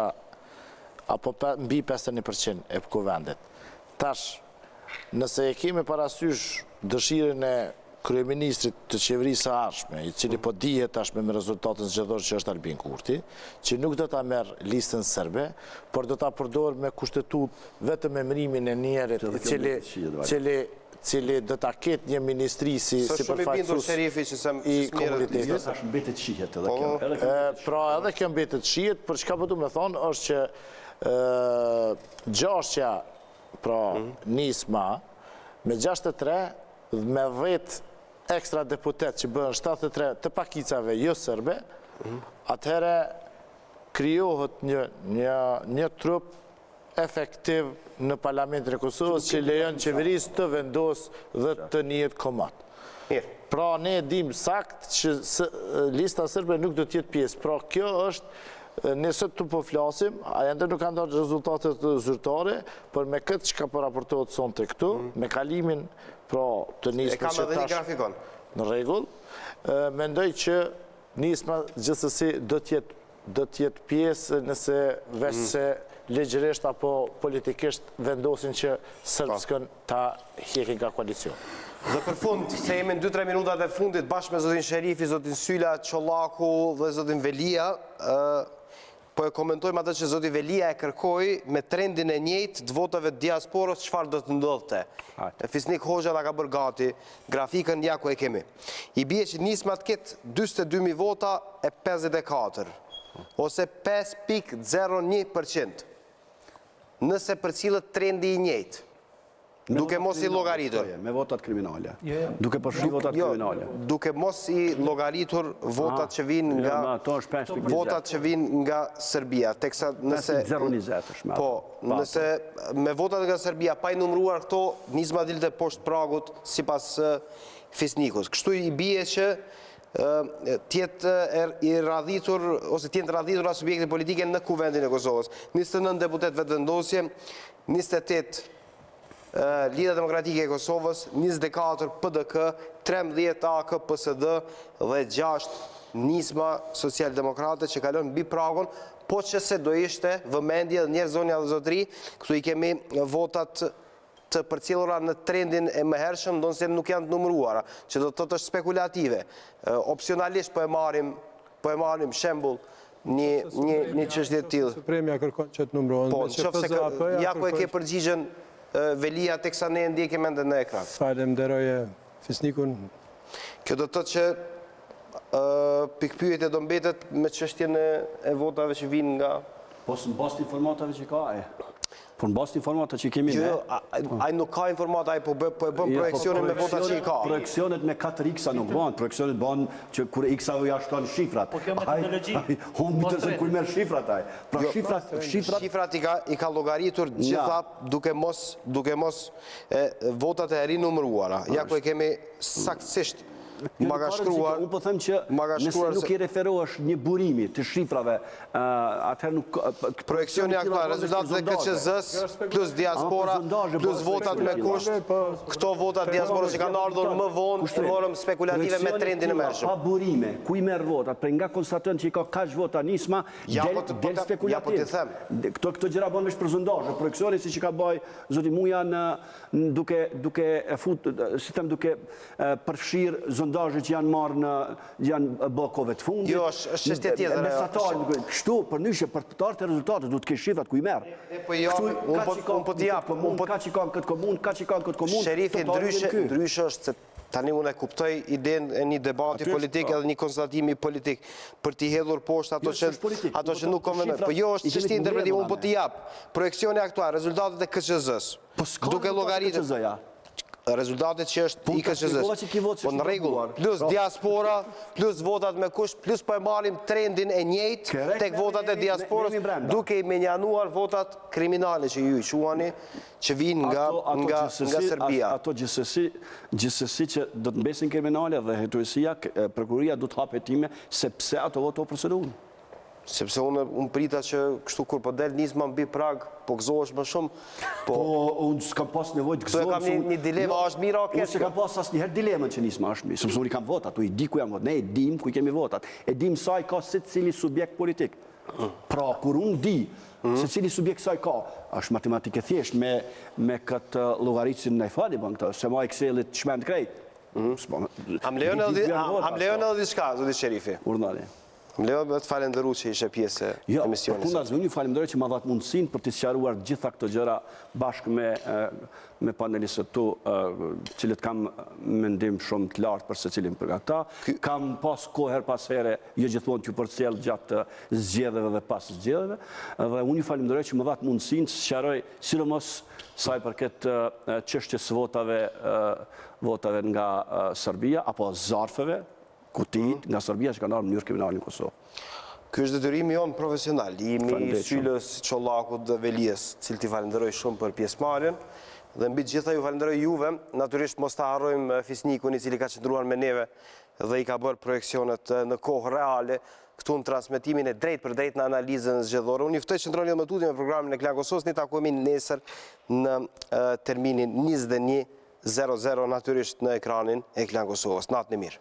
apo mbi 51% e kuvendit. Tash, nëse e kemi parasysh dëshirën e kryeministrit të qeverisë së ardhshme, i cili po dihet tashme me rezultatën zgjedhore që është Albin Kurti, që nuk do ta merr listën serbe, por do ta përdor me kushtetut vetëm emërimin e njerit cili do ta ketë një ministri si përfaqësues i komunitetit. Është mbetet shihet edhe kjo. Pra edhe kjo mbetet shihet, për çka po du me thonë është që gjashja, pra nisma, me 63 me 10 ekstra deputet që bëhen 73 të pakicave jo serbe, atëherë krijohet një trup efektiv në Parlamentin e Kosovës që lejon qeverisë të vendosë dhe të njihet komand. Pra ne dim sakt që lista serbe nuk do të jetë pjesë. Pra kjo është Nëse të po flasim, a ende nuk kanë ndarë rezultatet zyrtare, për me këtë që ka po raportohet sonte këtu, me kalimin të nismë E kam edhe një grafikon. në rregull, mendoj që nisma gjithsesi do t'jetë pjesë nëse veç se legjërisht apo politikisht vendosin që Srpskën ta hekin nga koalicion. Dhe për fund, se jemi në 2-3 minutat e fundit, bashkë me zotin Sherifi, zotin Syla, Çollaku dhe zotin Velia, po e komentojmë atë që zotin Velia e kërkoi me trendin e njëjtë të votave të diasporës çfarë do të ndodhte. Fisnik Hoxha na ka bërë gati, grafikën ja ku e kemi. I bie që nisma të ketë 42.000 vota e 54, ose 5.01%, nëse përcillet trendi i njëjtë. Duke mos i llogaritur. Me votat kriminale. Duke përfshi votat kriminale. Duke mos i llogaritur votat që vinë nga Serbia, teksa nëse 0.20 është. Po, nëse me votat nga Serbia pa i numëruar këto, nisma dilte poshtë pragut sipas Fisnikut. Kështu i bie që tjetë i radhitur ose tjenë radhitura subjekte politike në kuvendin e Kosovës. 29 deputet vetëvendosje, 28 Lidha Demokratike e Kosovës, 24 PDK, 13 AK PSD dhe 6 nisma socialdemokrate që kalon mbi pragun, po që se do ishte vëmendje dhe njerë zonja dhe zotri, këtu i kemi votat të përcjellura në trendin e mëhershëm, ndonë se nuk janë të numëruara, që do të të spekulative. Opsionalisht po e marim shembull një çështje të tillë. Supremja kërkon që të numërohen. Po, nëse ja ku e ke përgjigjen Velia teksa ne ndjekim ende në ekran. Falemnderoje Fisnikun. Kjo do të thotë që pikpyetja do mbetet me çështjen e votave që vinë nga... Po së në bast informatave që ka e. Po në bast informata që kemi ne. Ai nuk ka informata, ai po e bën projekcionin me votat që i ka. Projekcionet me 4x-a nuk banë, projekcionet banë që kur x-a u jashton shifrat. Po kjo metodologji... Hon bitër se kur merë shifrat aj. Pra Shifrat i ka llogaritur gjitha duke mos votat e rinumëruara. Ja ku e kemi saktësisht ma ka shkruar... Unë po them që nëse nuk i referohesh një burimi të shifrave, atëherë nuk... Projekcioni aktual, rezultatet e KQZ-s, plus diaspora, plus votat me kusht, këto votat diaspora që kanë ardhur më vonë, e morëm spekulative me trendin e mërshëm. Pa burime, ku i merë votat, për nga konstatën që i ka kaq vota nisma, del spekulativ. Këto gjëra bënë vesh për zondazhe, projekcioni si që ka bëj zoti Muja duke përfshirë zondazhe që janë marrë janë bëkove të fundit. Jo, është çështje tjetër. Kështu, për nyshe, për të artë e rezultate, du të kesh shifrat ku i merë. Unë po t'jap. Ka që i kanë këtë komunë, ka që i kanë këtë komunë. Sherifi, ndryshe është se tani unë e kuptoj idenë e një debati politik edhe një konstatimi politik për t'i hedhur poshtë ato që nuk konvenojnë. Po jo, është çështje interpretimi, unë po t'jap. Projekcioni aktual, rezultatet e KQZ-s. Duke llogaritur rezultatet që është i KQZ-s. Po në rregull, plus diaspora, plus votat me kusht, plus po e marrim trendin e njëjtë tek votat e diasporës, duke i menjanuar votat kriminale që ju i quani, që vinë nga Serbia. Ato gjithsesi që do të mbesin kriminale dhe hetuesia, prokuroria do të hapë hetime se pse ato voto procedunë. Sepse unë prita që kështu kur po del nisma mbi prag, po gëzohesh më shumë. Po unë s'kam pas nevojë të gëzohem. Këtu e kam një dilema, është mira o keq. Unë s'kam pas asnjëherë dilemën që nisma është mirë, sepse unë i kam votat, u i di ku jam votat. Ne e dim ku i kemi votat. E dim sa i ka secili subjekt politik. Pra kur unë di secili subjekt sa i ka, është matematikë thjesht me këtë llogaritjen në fali bën këtë, se ma Excelit shmend krejt. Am lejon edhe diçka, zoti Sherifi. Urdhani. Më lejo me të falenderu që ishe pjesë e emisionit. Përkunda zë, unë falenderoj që ma dhatë mundësin për të sqaruar gjitha këto gjëra bashkë me panelistët tu, cilët kam mendim shumë të lartë për se cilin për ta. Kam pas kohë her pas here, jo gjithmonë që përcjell gjatë zgjedhjeve dhe pas zgjedhjeve, dhe unë falenderoj që ma dhatë mundësin të sqaroj sidomos saj përket çështjes votave nga Serbia, apo zarfeve, kutit nga Serbia që kanë ardhur në mënyrë kriminale në Kosovë. Ky është detyrimi jonë profesional, jemi Sylës, Çollakut dhe Velijes, cilët i falenderoj shumë për pjesëmarrjen, dhe mbi të gjitha ju falenderoj juve, natyrisht mos ta harrojmë Fisnikun i cili ka qëndruar me neve dhe i ka bërë projekcionet në kohë reale, këtu në transmitimin e drejt për drejt në analizën zgjedhore. Unë juftoj që ndroni dhe më tuti me programin e Klan Kosovës, një takojmi nesër në terminin 21:00 natyrisht në ekranin e Klan Kosovës. Natë në mirë.